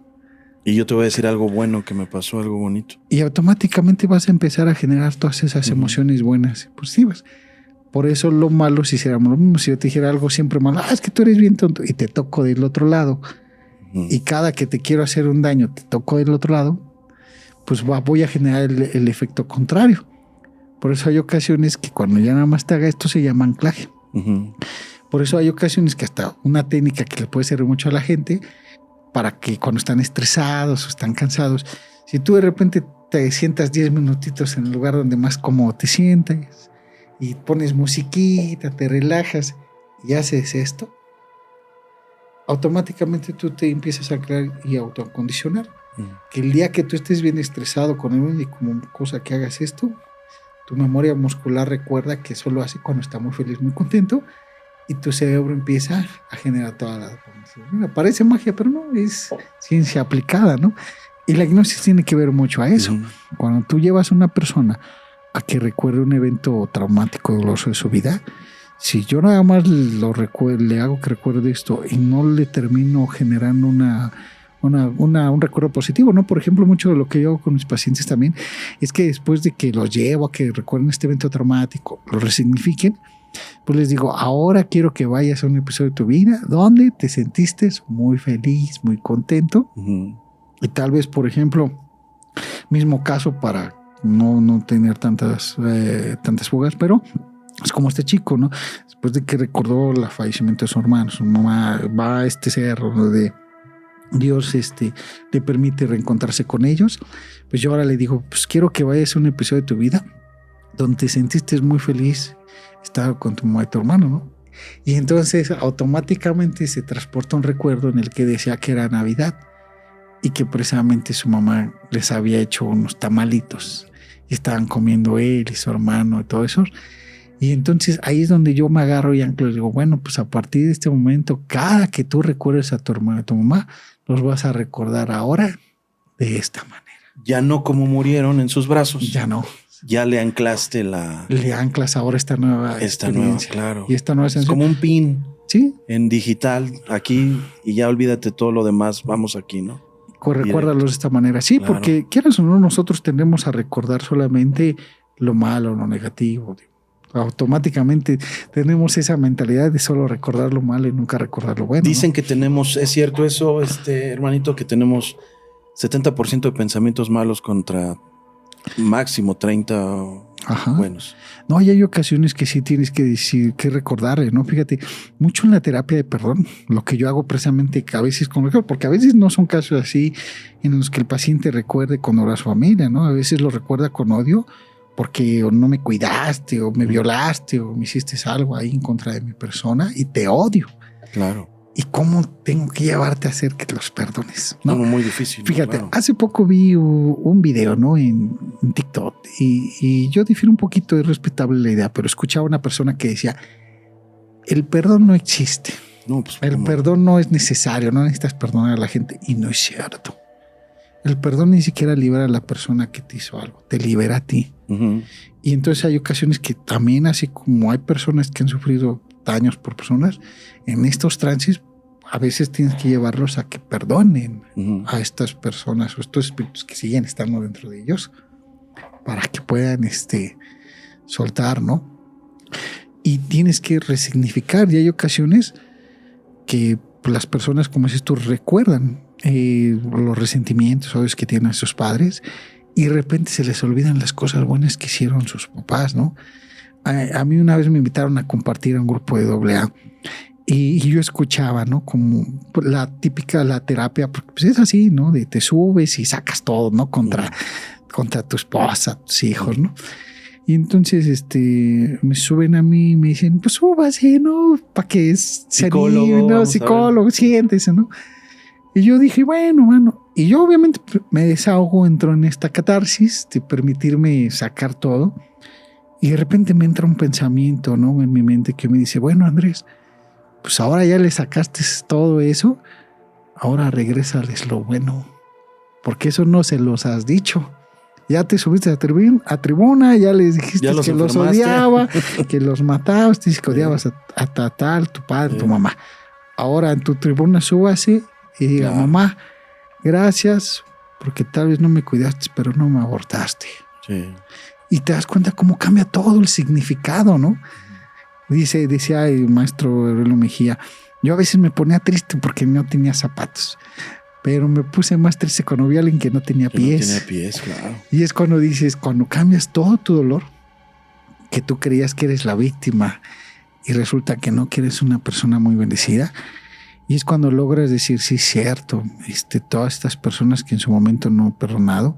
S1: Y yo te voy a decir algo bueno que me pasó, algo bonito.
S2: Y automáticamente vas a empezar a generar todas esas emociones buenas y positivas. Por eso lo malo, si hiciéramos lo mismo, si yo te dijera algo siempre malo, es que tú eres bien tonto y te toco del otro lado. Y cada que te quiero hacer un daño, te toco del otro lado, pues voy a generar el efecto contrario. Por eso hay ocasiones que cuando ya nada más te haga esto se llama anclaje. Por eso hay ocasiones que hasta una técnica que le puede servir mucho a la gente para que cuando están estresados o están cansados, si tú de repente te sientas 10 minutitos en el lugar donde más cómodo te sientas y pones musiquita, te relajas y haces esto, automáticamente tú te empiezas a crear y autoacondicionar. Que el día que tú estés bien estresado con él y como cosa que hagas esto, tu memoria muscular recuerda que eso lo hace cuando está muy feliz, muy contento, y tu cerebro empieza a generar toda la dopamina. Parece magia, pero no, es ciencia aplicada, ¿no? Y la hipnosis tiene que ver mucho a eso. Cuando tú llevas a una persona a que recuerde un evento traumático doloroso de su vida, si yo nada más le hago que recuerde esto y no le termino generando un recuerdo positivo, ¿no? Por ejemplo, mucho de lo que yo hago con mis pacientes también es que después de que los llevo a que recuerden este evento traumático, lo resignifiquen, pues les digo, ahora quiero que vayas a un episodio de tu vida donde te sentiste muy feliz, muy contento. Y tal vez, por ejemplo, mismo caso para no tener tantas fugas, pero Es como este chico, ¿no? Después de que recordó el fallecimiento de su hermano, su mamá va a este cerro donde Dios le permite reencontrarse con ellos. Pues yo ahora le digo, pues quiero que vayas a un episodio de tu vida donde te sentiste muy feliz estar con tu mamá y tu hermano, ¿no? Y entonces automáticamente se transporta un recuerdo en el que decía que era Navidad y que precisamente su mamá les había hecho unos tamalitos y estaban comiendo él y su hermano y todo eso. Y entonces ahí es donde yo me agarro y anclo y digo, bueno, pues a partir de este momento, cada que tú recuerdes a tu hermano y a tu mamá, los vas a recordar ahora de esta manera.
S1: Ya no como murieron en sus brazos.
S2: Ya no.
S1: Ya le anclaste
S2: Le anclas ahora esta nueva experiencia.
S1: Claro.
S2: Y esta nueva sensación.
S1: Es como un pin.
S2: Sí.
S1: En digital, aquí, y ya olvídate todo lo demás, vamos aquí, ¿no?
S2: Recuérdalos de esta manera. Sí, claro. Porque quieras o no, nosotros tendemos a recordar solamente lo malo, lo negativo. Automáticamente tenemos esa mentalidad de solo recordar lo malo y nunca recordar lo bueno.
S1: Dicen, ¿no?, que tenemos, es cierto eso, hermanito, que tenemos 70% de pensamientos malos contra máximo 30 buenos.
S2: No, y hay ocasiones que sí tienes que decir, que recordarle, ¿no? Fíjate, mucho en la terapia de perdón, lo que yo hago precisamente a veces con porque a veces no son casos así en los que el paciente recuerde con odio a su familia, ¿no? A veces lo recuerda con odio porque o no me cuidaste, o me violaste, o me hiciste algo ahí en contra de mi persona y te odio.
S1: Claro.
S2: ¿Y cómo tengo que llevarte a hacer que los perdones? ¿No?
S1: Muy difícil.
S2: Fíjate,
S1: claro.
S2: Hace poco vi un video, ¿no?, en TikTok y yo difiero un poquito, es respetable la idea, pero escuchaba a una persona que decía, el perdón no existe.
S1: No, pues,
S2: el perdón no es necesario, no necesitas perdonar a la gente. Y no es cierto. El perdón ni siquiera libera a la persona que te hizo algo, te libera a ti.
S1: Uh-huh.
S2: Y entonces hay ocasiones que también, así como hay personas que han sufrido daños por personas, en estos trances a veces tienes que llevarlos a que perdonen a estas personas o estos espíritus que siguen estando dentro de ellos para que puedan soltar, ¿no? Y tienes que resignificar. Y hay ocasiones que las personas, como dices tú, recuerdan los resentimientos obvios que tienen a sus padres y de repente se les olvidan las cosas buenas que hicieron sus papás, ¿no? A mí una vez me invitaron a compartir a un grupo de AA y yo escuchaba, ¿no?, como la terapia, porque pues es así, ¿no? De te subes y sacas todo, ¿no? Contra tu esposa, tus hijos, ¿no? Y entonces me suben a mí y me dicen, pues súbase, ¿no? Para que se anime, ¿no? Psicólogo, siéntese, ¿no? Y yo dije, bueno. Y yo obviamente me desahogo, entro en esta catarsis de permitirme sacar todo. Y de repente me entra un pensamiento, ¿no?, en mi mente que me dice, bueno, Andrés, pues ahora ya le sacaste todo eso, ahora regrésales lo bueno, porque eso no se los has dicho. Ya te subiste a tribuna, ya les dijiste que los odiaba, que los matabas, que odiabas a tal, tu padre, tu mamá. Ahora en tu tribuna súbase y diga, mamá, gracias, porque tal vez no me cuidaste, pero no me abortaste.
S1: Sí.
S2: Y te das cuenta cómo cambia todo el significado, ¿no? Decía el maestro Aurelio Mejía, yo a veces me ponía triste porque no tenía zapatos, pero me puse más triste cuando vi a alguien que no tenía pies.
S1: No tenía pies, claro.
S2: Y es cuando dices, cuando cambias todo tu dolor, que tú creías que eres la víctima y resulta que no, que eres una persona muy bendecida. Y es cuando logras decir, sí, cierto, todas estas personas que en su momento no he perdonado,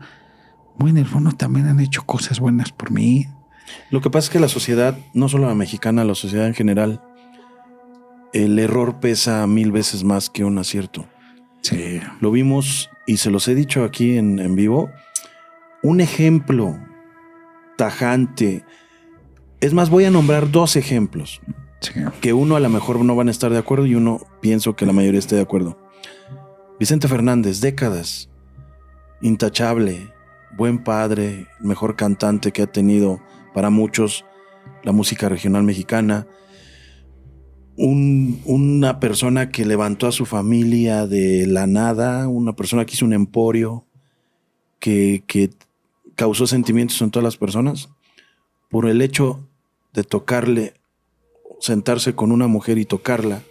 S2: muy en el fondo también han hecho cosas buenas por mí.
S1: Lo que pasa es que la sociedad, no solo la mexicana, la sociedad en general, el error pesa 1000 veces más que un acierto.
S2: Sí.
S1: Lo vimos y se los he dicho aquí en vivo. Un ejemplo tajante. Es más, voy a nombrar 2 ejemplos.
S2: Sí.
S1: Que uno a lo mejor no van a estar de acuerdo y uno pienso que la mayoría esté de acuerdo. Vicente Fernández, décadas, intachable, buen padre, mejor cantante que ha tenido para muchos la música regional mexicana, una persona que levantó a su familia de la nada, una persona que hizo un emporio, que causó sentimientos en todas las personas, por el hecho de tocarle, sentarse con una mujer y tocarla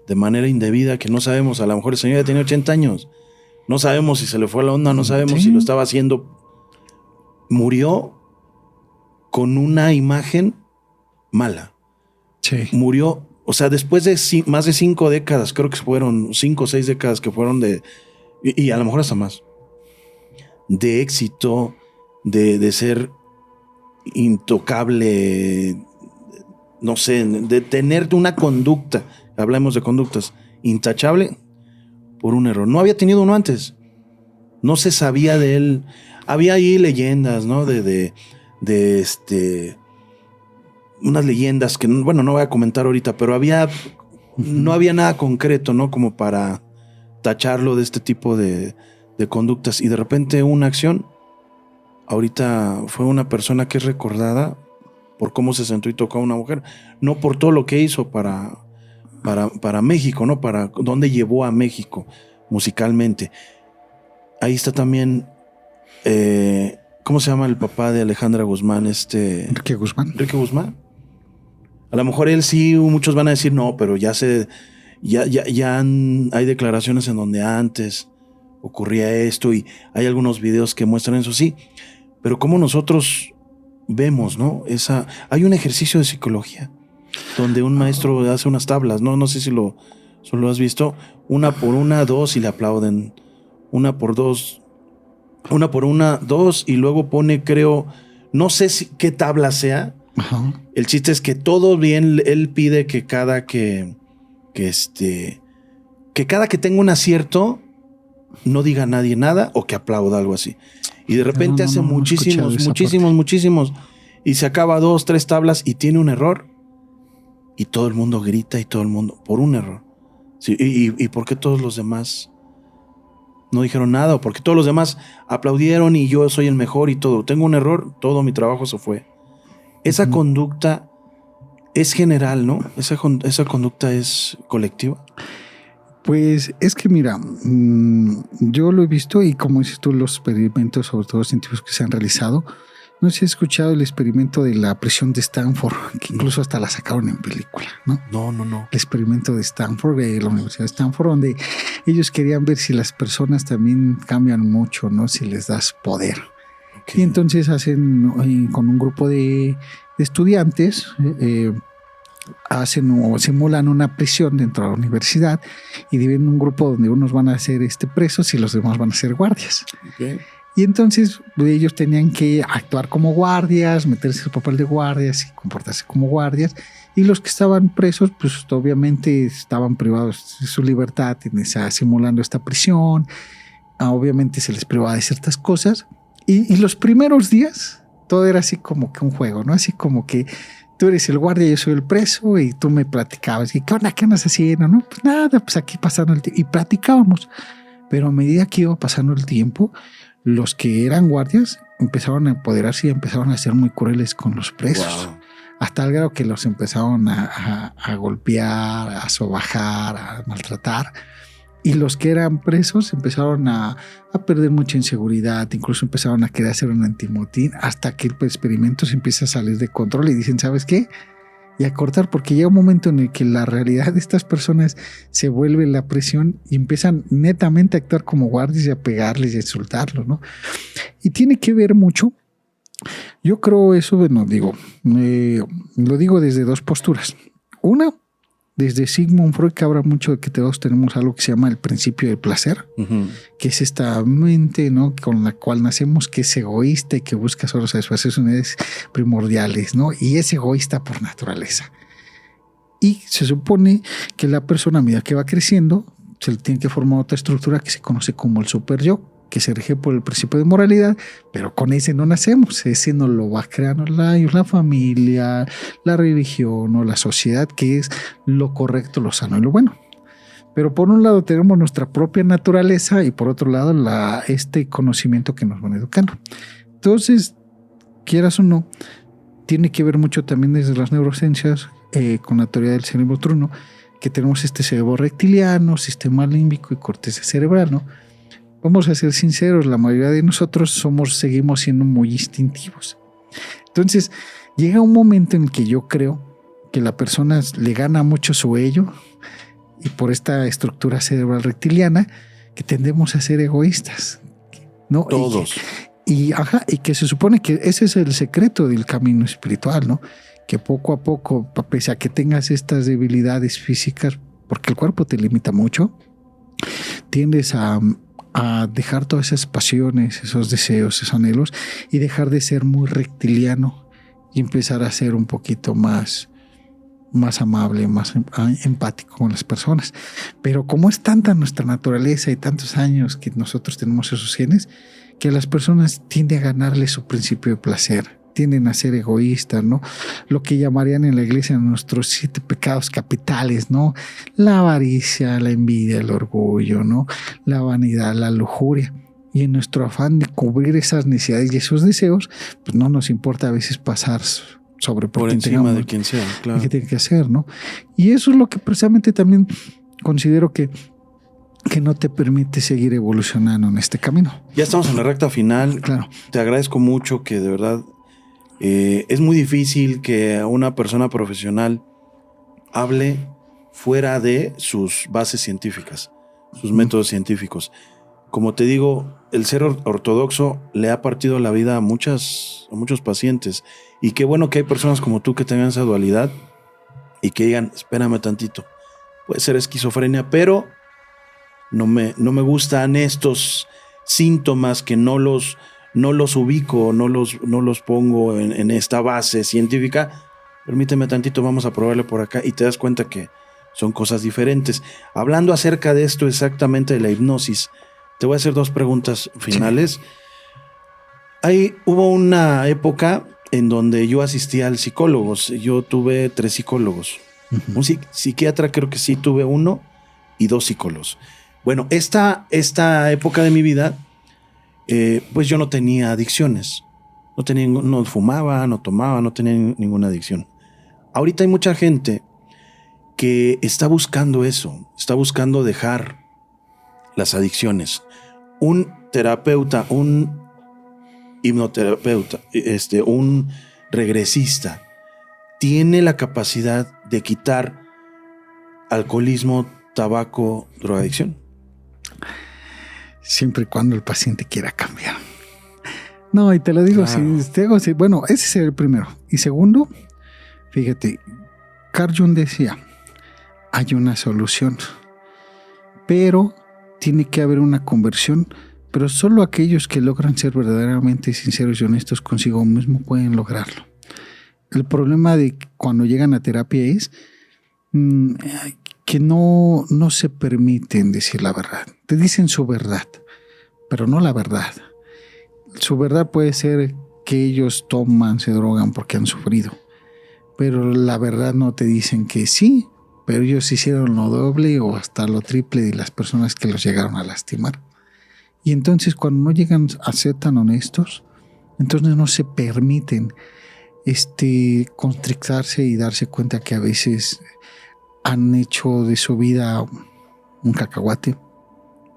S1: de manera indebida, que no sabemos, a lo mejor el señor ya tenía 80 años, no sabemos si se le fue la onda, no sabemos si lo estaba haciendo. Murió con una imagen mala.
S2: Sí.
S1: Murió, o sea, después de más de 5 décadas, creo que fueron 5 o 6 décadas que fueron y a lo mejor hasta más, de éxito, de ser intocable, no sé, de tener una conducta, hablemos de conductas, intachable por un error. No había tenido uno antes. No se sabía de él. Había ahí leyendas, ¿no? De unas leyendas que, bueno, no voy a comentar ahorita, pero no había nada concreto, ¿no? Como para tacharlo de este tipo de conductas. Y de repente una acción, ahorita fue una persona que es recordada por cómo se sentó y tocó a una mujer, no por todo lo que hizo para México, ¿no? Para dónde llevó a México musicalmente. Ahí está también, ¿cómo se llama el papá de Alejandra Guzmán?
S2: Enrique Guzmán.
S1: Enrique Guzmán. A lo mejor él sí, muchos van a decir no, pero hay declaraciones en donde antes ocurría esto y hay algunos videos que muestran eso, sí. Pero como nosotros vemos, ¿no? Hay un ejercicio de psicología donde un maestro hace unas tablas, ¿no? No sé si lo has visto. 1 por 1, 2 y le aplauden. 1 por 2. 1 por 1, 2 y luego pone, creo, no sé qué tabla sea.
S2: Ajá.
S1: El chiste es que todo bien, él pide que cada que cada que tenga un acierto no diga a nadie nada o que aplauda, algo así. Y de repente hace muchísimos y se acaba 2, 3 tablas y tiene un error y todo el mundo grita y todo el mundo por un error. Sí, ¿y por qué todos los demás no dijeron nada? ¿O por qué todos los demás aplaudieron y yo soy el mejor y todo? Tengo un error, todo mi trabajo se fue. Esa conducta es general, ¿no? Esa conducta es colectiva.
S2: Pues es que mira, yo lo he visto y como dices tú, los experimentos, sobre todo científicos que se han realizado, no sé si has escuchado el experimento de la prisión de Stanford, que incluso hasta la sacaron en película, ¿no?
S1: No.
S2: El experimento de Stanford, de la Universidad de Stanford, donde ellos querían ver si las personas también cambian mucho, ¿no? Si les das poder. Okay. Y entonces hacen con un grupo de estudiantes, hacen o simulan una prisión dentro de la universidad y dividen un grupo donde unos van a ser presos y los demás van a ser guardias.
S1: Okay.
S2: Y entonces ellos tenían que actuar como guardias, meterse en el papel de guardias y comportarse como guardias. Y los que estaban presos, pues obviamente estaban privados de su libertad, simulando esta prisión. Obviamente se les privaba de ciertas cosas. Y los primeros días todo era así como que un juego, ¿no? Así como que tú eres el guardia, yo soy el preso y tú me platicabas. ¿Y qué onda? ¿Qué andas haciendo? No, pues nada, pues aquí pasando el tiempo. Y platicábamos. Pero a medida que iba pasando el tiempo, los que eran guardias empezaron a empoderarse y empezaron a ser muy crueles con los presos. Wow. Hasta el grado que los empezaron a golpear, a sobajar, a maltratar. Y los que eran presos empezaron a perder mucha inseguridad, incluso empezaron a querer hacer un antimotín, hasta que el experimento se empieza a salir de control y dicen, ¿sabes qué? Y a cortar, porque llega un momento en el que la realidad de estas personas se vuelve la presión y empiezan netamente a actuar como guardias y a pegarles y a insultarlos, ¿no? Y tiene que ver mucho, yo creo eso, bueno, lo digo desde dos posturas. Una, desde Sigmund Freud, que habla mucho de que todos tenemos algo que se llama el principio del placer, que es esta mente, ¿no?, con la cual nacemos, que es egoísta y que busca solo satisfacer sus necesidades primordiales, ¿no? Y es egoísta por naturaleza. Y se supone que la persona, a medida que va creciendo, se le tiene que formar otra estructura que se conoce como el super-yo, que se rige por el principio de moralidad, pero con ese no nacemos, ese nos lo va creando la familia, la religión o la sociedad, que es lo correcto, lo sano y lo bueno. Pero por un lado tenemos nuestra propia naturaleza y por otro lado este conocimiento que nos van educando. Entonces, quieras o no, tiene que ver mucho también desde las neurociencias con la teoría del cerebro truno, que tenemos este cerebro reptiliano, sistema límbico y corteza cerebral, ¿no? Vamos a ser sinceros, la mayoría de nosotros seguimos siendo muy instintivos. Entonces, llega un momento en el que yo creo que la persona le gana mucho su ello y por esta estructura cerebral reptiliana que tendemos a ser egoístas, ¿no?
S1: Todos.
S2: Y que se supone que ese es el secreto del camino espiritual, ¿no? Que poco a poco, pese a que tengas estas debilidades físicas, porque el cuerpo te limita mucho, tiendes a dejar todas esas pasiones, esos deseos, esos anhelos, y dejar de ser muy reptiliano y empezar a ser un poquito más amable, más empático con las personas. Pero como es tanta nuestra naturaleza y tantos años que nosotros tenemos esos genes, que a las personas tiende a ganarle su principio de placer, tienden a ser egoístas, ¿no? Lo que llamarían en la iglesia nuestros 7 pecados capitales, ¿no? La avaricia, la envidia, el orgullo, ¿no? La vanidad, la lujuria. Y en nuestro afán de cubrir esas necesidades y esos deseos, pues no nos importa a veces pasar por
S1: encima de quien sea, claro.
S2: ¿Qué tiene que hacer, no? Y eso es lo que precisamente también considero que no te permite seguir evolucionando en este camino.
S1: Ya estamos en la recta final.
S2: Claro.
S1: Te agradezco mucho, que de verdad es muy difícil que una persona profesional hable fuera de sus bases científicas, sus métodos científicos. Como te digo, el ser ortodoxo le ha partido la vida a muchos pacientes. Y qué bueno que hay personas como tú que tengan esa dualidad y que digan, espérame tantito, puede ser esquizofrenia, pero no me gustan estos síntomas, que no los ubico, no los pongo en esta base científica. Permíteme tantito, vamos a probarle por acá, y te das cuenta que son cosas diferentes. Hablando acerca de esto exactamente, de la hipnosis, te voy a hacer 2 preguntas finales. Sí. Hubo una época en donde yo asistía al psicólogo. Yo tuve 3 psicólogos. Uh-huh. Un psiquiatra creo que sí tuve 1 y 2 psicólogos. Bueno, esta época de mi vida, pues yo no tenía adicciones. No fumaba, no tomaba, no tenía ninguna adicción. Ahorita hay mucha gente que está buscando eso, está buscando dejar las adicciones. Un terapeuta, un hipnoterapeuta, un regresista, tiene la capacidad de quitar alcoholismo, tabaco, drogadicción.
S2: Siempre y cuando el paciente quiera cambiar. No, y te lo digo, claro. Bueno, ese sería el primero. Y segundo, fíjate, Carl Jung decía, hay una solución, pero tiene que haber una conversión, pero solo aquellos que logran ser verdaderamente sinceros y honestos consigo mismo pueden lograrlo. El problema de cuando llegan a terapia es que no se permiten decir la verdad. Te dicen su verdad, pero no la verdad. Su verdad puede ser que ellos toman, se drogan porque han sufrido, pero la verdad no te dicen que sí, pero ellos hicieron lo doble o hasta lo triple de las personas que los llegaron a lastimar. Y entonces cuando no llegan a ser tan honestos, entonces no se permiten constrictarse y darse cuenta que a veces han hecho de su vida un cacahuate.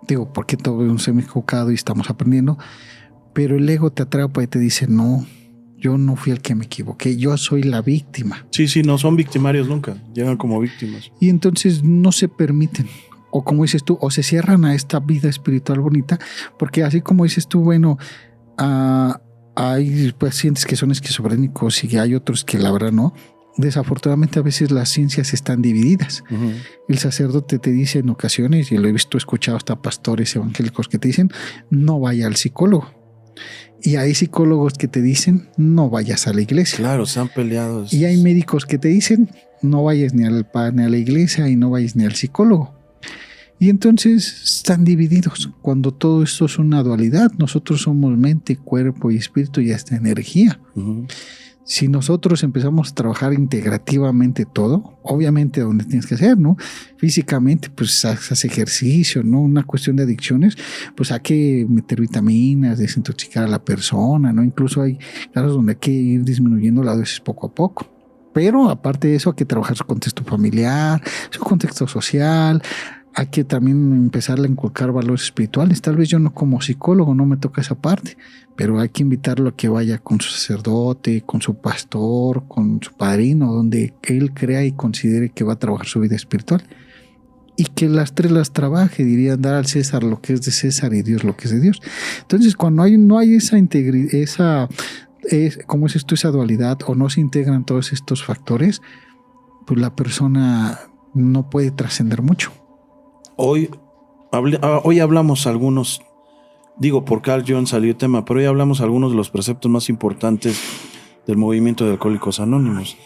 S2: Digo, porque todos nos hemos equivocado y estamos aprendiendo, pero el ego te atrapa y te dice, no, yo no fui el que me equivoqué, yo soy la víctima.
S1: Sí, no son victimarios nunca, llegan como víctimas.
S2: Y entonces no se permiten, o como dices tú, o se cierran a esta vida espiritual bonita, porque así como dices tú, bueno, hay pacientes que son esquizofrénicos y hay otros que la verdad no. Desafortunadamente a veces las ciencias están divididas. Uh-huh. El sacerdote te dice en ocasiones, y lo he visto, escuchado hasta pastores evangélicos que te dicen, no vaya al psicólogo. Y hay psicólogos que te dicen, no vayas a la iglesia.
S1: Claro, se han peleado.
S2: Y hay médicos que te dicen, no vayas ni a la iglesia y no vayas ni al psicólogo. Y entonces están divididos. Cuando todo esto es una dualidad, nosotros somos mente, cuerpo y espíritu y hasta energía. Uh-huh. Si nosotros empezamos a trabajar integrativamente todo, obviamente donde tienes que hacer, ¿no? Físicamente, pues haces ejercicio, ¿no? Una cuestión de adicciones, pues hay que meter vitaminas, desintoxicar a la persona, ¿no? Incluso hay casos donde hay que ir disminuyendo la dosis poco a poco. Pero aparte de eso, hay que trabajar su contexto familiar, su contexto social. Hay que también empezar a inculcar valores espirituales. Tal vez yo no, como psicólogo, no me toca esa parte, pero hay que invitarlo a que vaya con su sacerdote, con su pastor, con su padrino, donde él crea y considere que va a trabajar su vida espiritual. y que las tres las trabaje, dirían, dar al César lo que es de César y Dios lo que es de Dios. Entonces, cuando no hay esa integridad, ¿cómo es esto? Esa dualidad, o no se integran todos estos factores, pues la persona no puede trascender mucho.
S1: Hoy hablamos algunos, digo, por Carl Jung salió el tema, pero hoy hablamos algunos de los preceptos más importantes del movimiento de Alcohólicos Anónimos,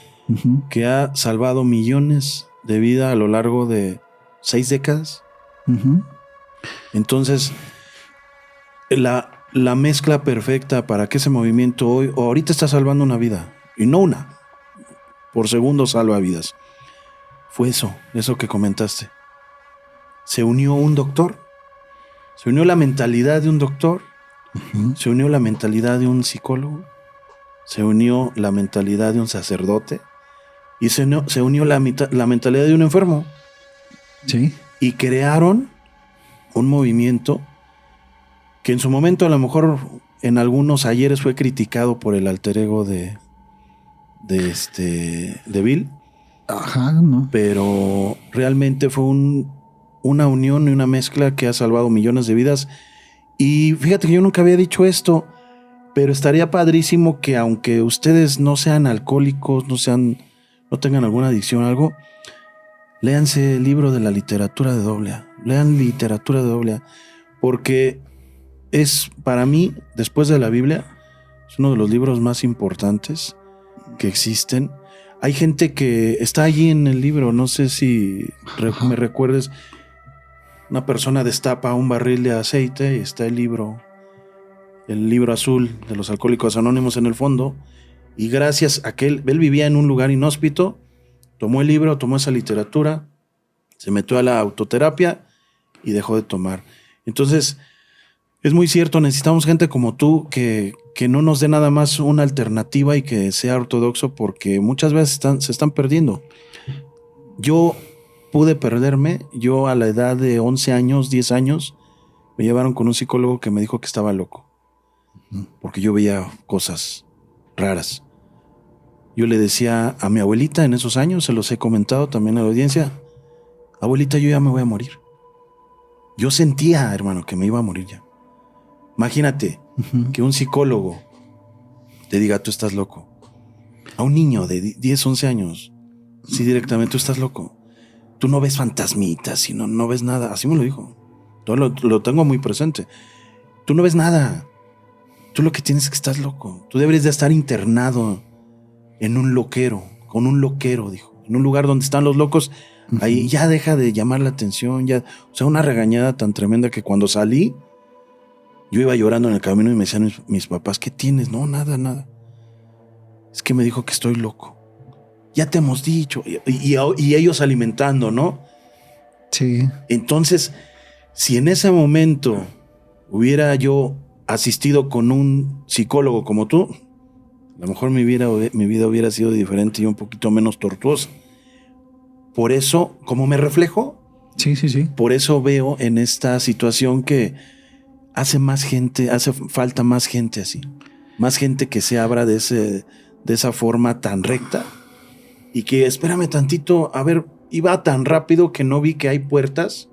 S1: que ha salvado millones de vidas a lo largo de 6 décadas. Entonces, la mezcla perfecta para que ese movimiento hoy, o ahorita está salvando una vida, y no una, por segundo salva vidas. Fue eso que comentaste. Se unió un doctor, se unió la mentalidad de un doctor, se unió la mentalidad de un psicólogo, se unió la mentalidad de un sacerdote y se unió la mentalidad de un enfermo.
S2: Sí.
S1: Y crearon un movimiento que en su momento a lo mejor en algunos ayeres fue criticado por el alter ego de Bill.
S2: Ajá, ¿no?
S1: Pero realmente fue una unión y una mezcla que ha salvado millones de vidas. Y fíjate que yo nunca había dicho esto, pero estaría padrísimo que aunque ustedes no sean alcohólicos, no tengan alguna adicción o algo, léanse el libro de la literatura de AA. Lean literatura de AA, porque es, para mí, después de la Biblia, es uno de los libros más importantes que existen. Hay gente que está allí en el libro, no sé si me recuerdes, una persona destapa un barril de aceite y está el libro azul de los Alcohólicos Anónimos en el fondo, y gracias a que él vivía en un lugar inhóspito, tomó el libro, tomó esa literatura, se metió a la autoterapia y dejó de tomar. Entonces, es muy cierto, necesitamos gente como tú que no nos dé nada más una alternativa y que sea ortodoxo, porque muchas veces se están perdiendo. Yo pude perderme, yo a la edad de 11 años, 10 años, me llevaron con un psicólogo que me dijo que estaba loco, porque yo veía cosas raras. Yo le decía a mi abuelita en esos años, se los he comentado también a la audiencia, abuelita, yo ya me voy a morir. Yo sentía, hermano, que me iba a morir ya. Imagínate que un psicólogo te diga, tú estás loco. A un niño de 10, 11 años, sí, directamente, tú estás loco. Tú no ves fantasmitas y no ves nada. Así me lo dijo. Todo lo tengo muy presente. Tú no ves nada. Tú lo que tienes es que estás loco. Tú deberías de estar internado en un loquero, con un loquero, dijo. En un lugar donde están los locos. Ahí ya deja de llamar la atención. Ya, o sea, una regañada tan tremenda que cuando salí, yo iba llorando en el camino y me decían mis papás, ¿qué tienes? No, nada. Es que me dijo que estoy loco. Ya te hemos dicho. Y ellos alimentando, ¿no?
S2: Sí.
S1: Entonces, si en ese momento hubiera yo asistido con un psicólogo como tú, a lo mejor mi vida hubiera sido diferente y un poquito menos tortuosa. Por eso, ¿cómo me reflejo?
S2: Sí.
S1: Por eso veo en esta situación que hace falta más gente así. Más gente que se abra de esa forma tan recta. Y que, espérame tantito, a ver, iba tan rápido que no vi que hay puertas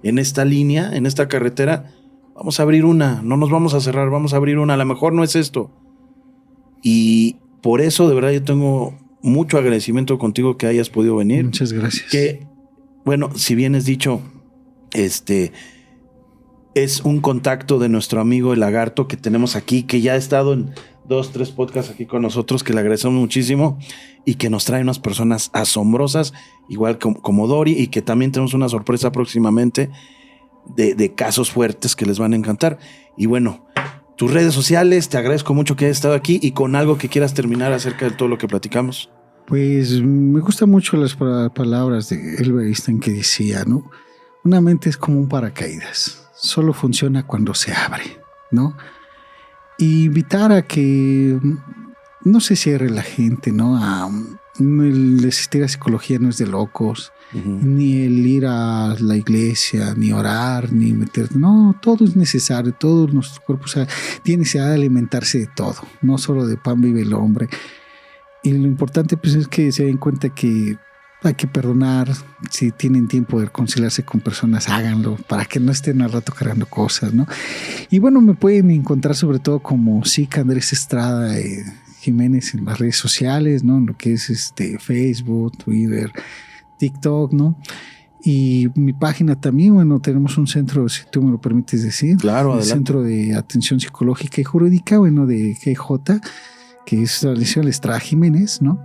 S1: en esta línea, en esta carretera. Vamos a abrir una, no nos vamos a cerrar, vamos a abrir una, a lo mejor no es esto. Y por eso, de verdad, yo tengo mucho agradecimiento contigo que hayas podido venir.
S2: Muchas gracias.
S1: Que, bueno, si bien es dicho, es un contacto de nuestro amigo el Lagarto que tenemos aquí, que ya ha estado en 2, 3 podcasts aquí con nosotros, que le agradecemos muchísimo y que nos trae unas personas asombrosas, igual como Dori, y que también tenemos una sorpresa próximamente de casos fuertes que les van a encantar. Y bueno, tus redes sociales, te agradezco mucho que hayas estado aquí y con algo que quieras terminar acerca de todo lo que platicamos.
S2: Pues me gustan mucho las palabras de Albert Einstein que decía, ¿no? Una mente es como un paracaídas, solo funciona cuando se abre, ¿no? Y invitar a que no se cierre la gente, ¿no? El asistir a psicología no es de locos, ni el ir a la iglesia, ni orar, ni meter. No, todo es necesario, todo nuestro cuerpo tiene necesidad de alimentarse de todo, no solo de pan vive el hombre. Y lo importante pues es que se den cuenta que hay que perdonar. Si tienen tiempo de reconciliarse con personas, háganlo para que no estén al rato cargando cosas, ¿no? Y bueno, me pueden encontrar sobre todo como SIC Andrés Estrada Jiménez en las redes sociales, ¿no? En lo que es Facebook, Twitter, TikTok, ¿no? Y mi página también, bueno, tenemos un centro, si tú me lo permites decir.
S1: Claro, adelante.
S2: Centro de Atención Psicológica y Jurídica, bueno, de GJ, que es la Liceo Estrada Jiménez, ¿no?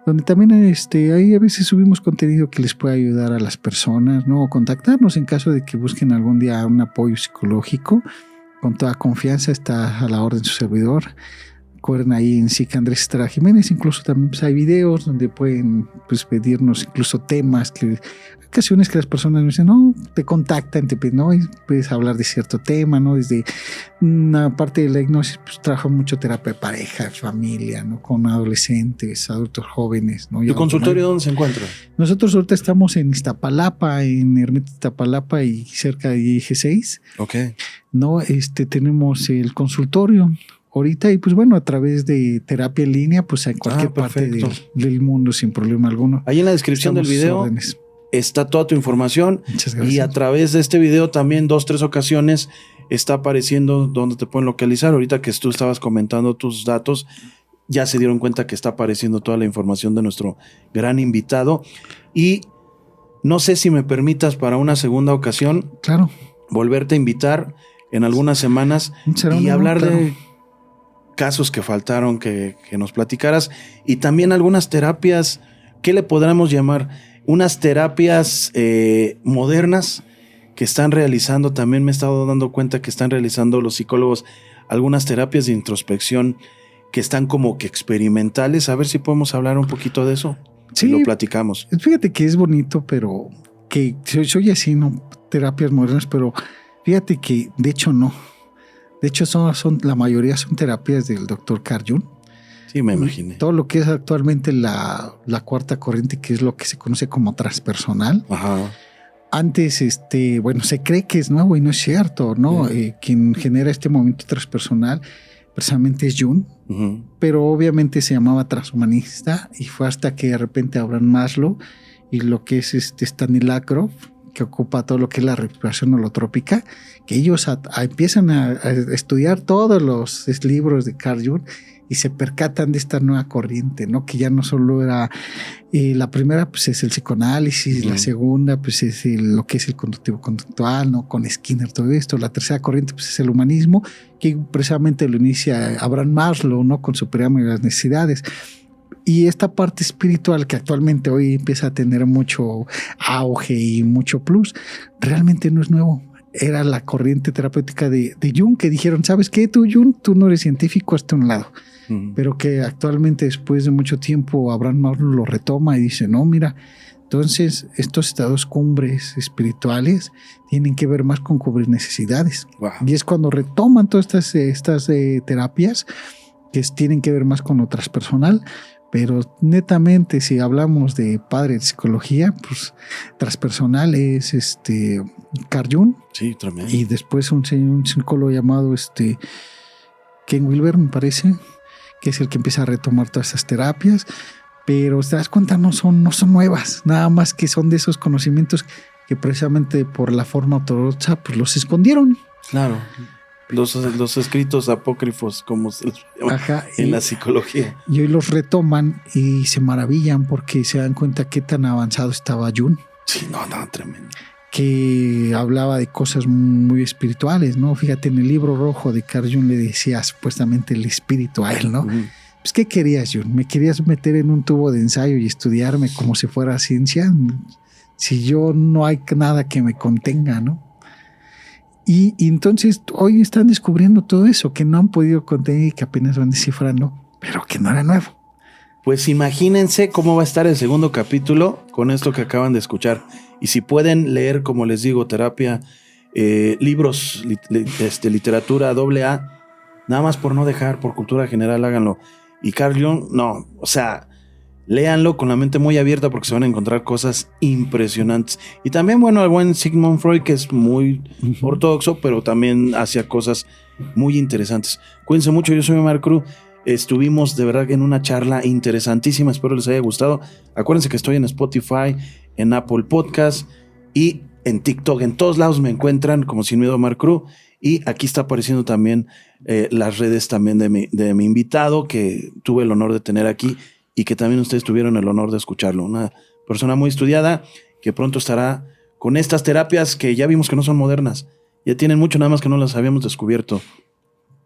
S2: Donde también ahí a veces subimos contenido que les puede ayudar a las personas, ¿no? O contactarnos en caso de que busquen algún día un apoyo psicológico. Con toda confianza está a la orden su servidor. Recuerden ahí en SIC Andrés Estrada Jiménez, incluso también pues, hay videos donde pueden pues, pedirnos incluso temas, que ocasiones que las personas me dicen, no, te contactan, te piden, no, puedes hablar de cierto tema, ¿no? Desde una parte de la hipnosis, pues trabajo mucho terapia de pareja, familia, ¿no? Con adolescentes, adultos jóvenes, ¿no?
S1: ¿Tu consultorio dónde se encuentra?
S2: Nosotros ahorita estamos en Iztapalapa, en Ermita Iztapalapa y cerca de Eje 6.
S1: Ok.
S2: ¿No? Tenemos el consultorio ahorita y pues bueno, a través de terapia en línea, pues en cualquier parte del mundo sin problema alguno.
S1: Ahí en la descripción del video está toda tu información.
S2: Muchas gracias.
S1: Y a través de este video también 2-3 ocasiones está apareciendo donde te pueden localizar. Ahorita que tú estabas comentando tus datos, ya se dieron cuenta que está apareciendo toda la información de nuestro gran invitado. Y no sé si me permitas para una segunda ocasión.
S2: Claro.
S1: Volverte a invitar en algunas semanas y hablar de casos que faltaron, que nos platicaras, y también algunas terapias, ¿qué le podríamos llamar? Unas terapias modernas que están realizando, también me he estado dando cuenta que están realizando los psicólogos algunas terapias de introspección que están como que experimentales. A ver si podemos hablar un poquito de eso.
S2: Sí,
S1: y lo platicamos.
S2: Fíjate que es bonito, pero que soy así, ¿no? Terapias modernas, pero fíjate que de hecho no. De hecho, la mayoría son terapias del doctor Carl Jung.
S1: Sí, me imaginé.
S2: Todo lo que es actualmente la cuarta corriente, que es lo que se conoce como transpersonal.
S1: Ajá.
S2: Antes, bueno, se cree que es nuevo y no es cierto, ¿no? Quien genera este movimiento transpersonal precisamente es Jung, pero obviamente se llamaba transhumanista y fue hasta que de repente Abraham Maslow y lo que es Stanislav, que ocupa todo lo que es la respiración holotrópica, que ellos empiezan a estudiar todos los libros de Carl Jung y se percatan de esta nueva corriente, ¿no? Que ya no solo era la primera, pues es el psicoanálisis, la segunda, pues es lo que es el conductivo-conductual, ¿no? Con Skinner, todo esto. La tercera corriente, pues es el humanismo, que precisamente lo inicia Abraham Maslow, ¿no? Con su pirámide de las necesidades. Y esta parte espiritual que actualmente hoy empieza a tener mucho auge y mucho plus, realmente no es nuevo. Era la corriente terapéutica de Jung, que dijeron, ¿sabes qué? Tú, Jung, tú no eres científico, hazte a un lado. Pero que actualmente, después de mucho tiempo, Abraham Maslow lo retoma y dice, no, mira, entonces estos estados cumbres espirituales tienen que ver más con cubrir necesidades. Wow. Y es cuando retoman todas estas terapias que tienen que ver más con lo transpersonal. Pero netamente, si hablamos de padre de psicología, pues transpersonal es Carl Jung.
S1: Sí, tremendo.
S2: Y después un psicólogo llamado Ken Wilber, me parece, que es el que empieza a retomar todas esas terapias. Pero te das cuenta, no son nuevas, nada más que son de esos conocimientos que precisamente por la forma ortodoxa pues los escondieron.
S1: Claro. Los escritos apócrifos, como se llama en la psicología.
S2: Y hoy los retoman y se maravillan porque se dan cuenta qué tan avanzado estaba Jung.
S1: Sí, no, tremendo.
S2: Que hablaba de cosas muy espirituales, ¿no? Fíjate, en el libro rojo de Carl Jung le decía supuestamente el espíritu a él, ¿no? Pues, ¿qué querías, Jung? ¿Me querías meter en un tubo de ensayo y estudiarme como si fuera ciencia? Si yo no hay nada que me contenga, ¿no? Y entonces hoy están descubriendo todo eso que no han podido contener y que apenas van descifrando, pero que no era nuevo.
S1: Pues imagínense cómo va a estar el segundo capítulo con esto que acaban de escuchar. Y si pueden leer, como les digo, terapia, libros, literatura AA, nada más por no dejar, por cultura general, háganlo. Y Carl Jung, no, o sea, léanlo con la mente muy abierta porque se van a encontrar cosas impresionantes. Y también, bueno, el buen Sigmund Freud, que es muy ortodoxo, pero también hacía cosas muy interesantes. Cuídense mucho, yo soy Omar Cruz. Estuvimos de verdad en una charla interesantísima, espero les haya gustado. Acuérdense que estoy en Spotify, en Apple Podcast y en TikTok. En todos lados me encuentran como Sin Miedo a Omar Cruz. Y aquí está apareciendo también las redes también de mi invitado, que tuve el honor de tener aquí y que también ustedes tuvieron el honor de escucharlo. Una persona muy estudiada que pronto estará con estas terapias que ya vimos que no son modernas. Ya tienen mucho, nada más que no las habíamos descubierto.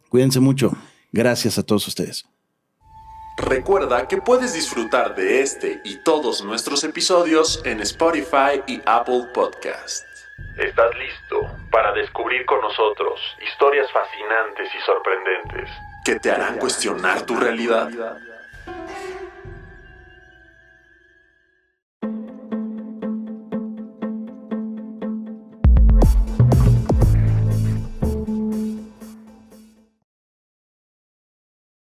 S1: Cuídense mucho. Gracias a todos ustedes.
S3: Recuerda que puedes disfrutar de este y todos nuestros episodios en Spotify y Apple Podcast. ¿Estás listo para descubrir con nosotros historias fascinantes y sorprendentes que te harán cuestionar tu realidad?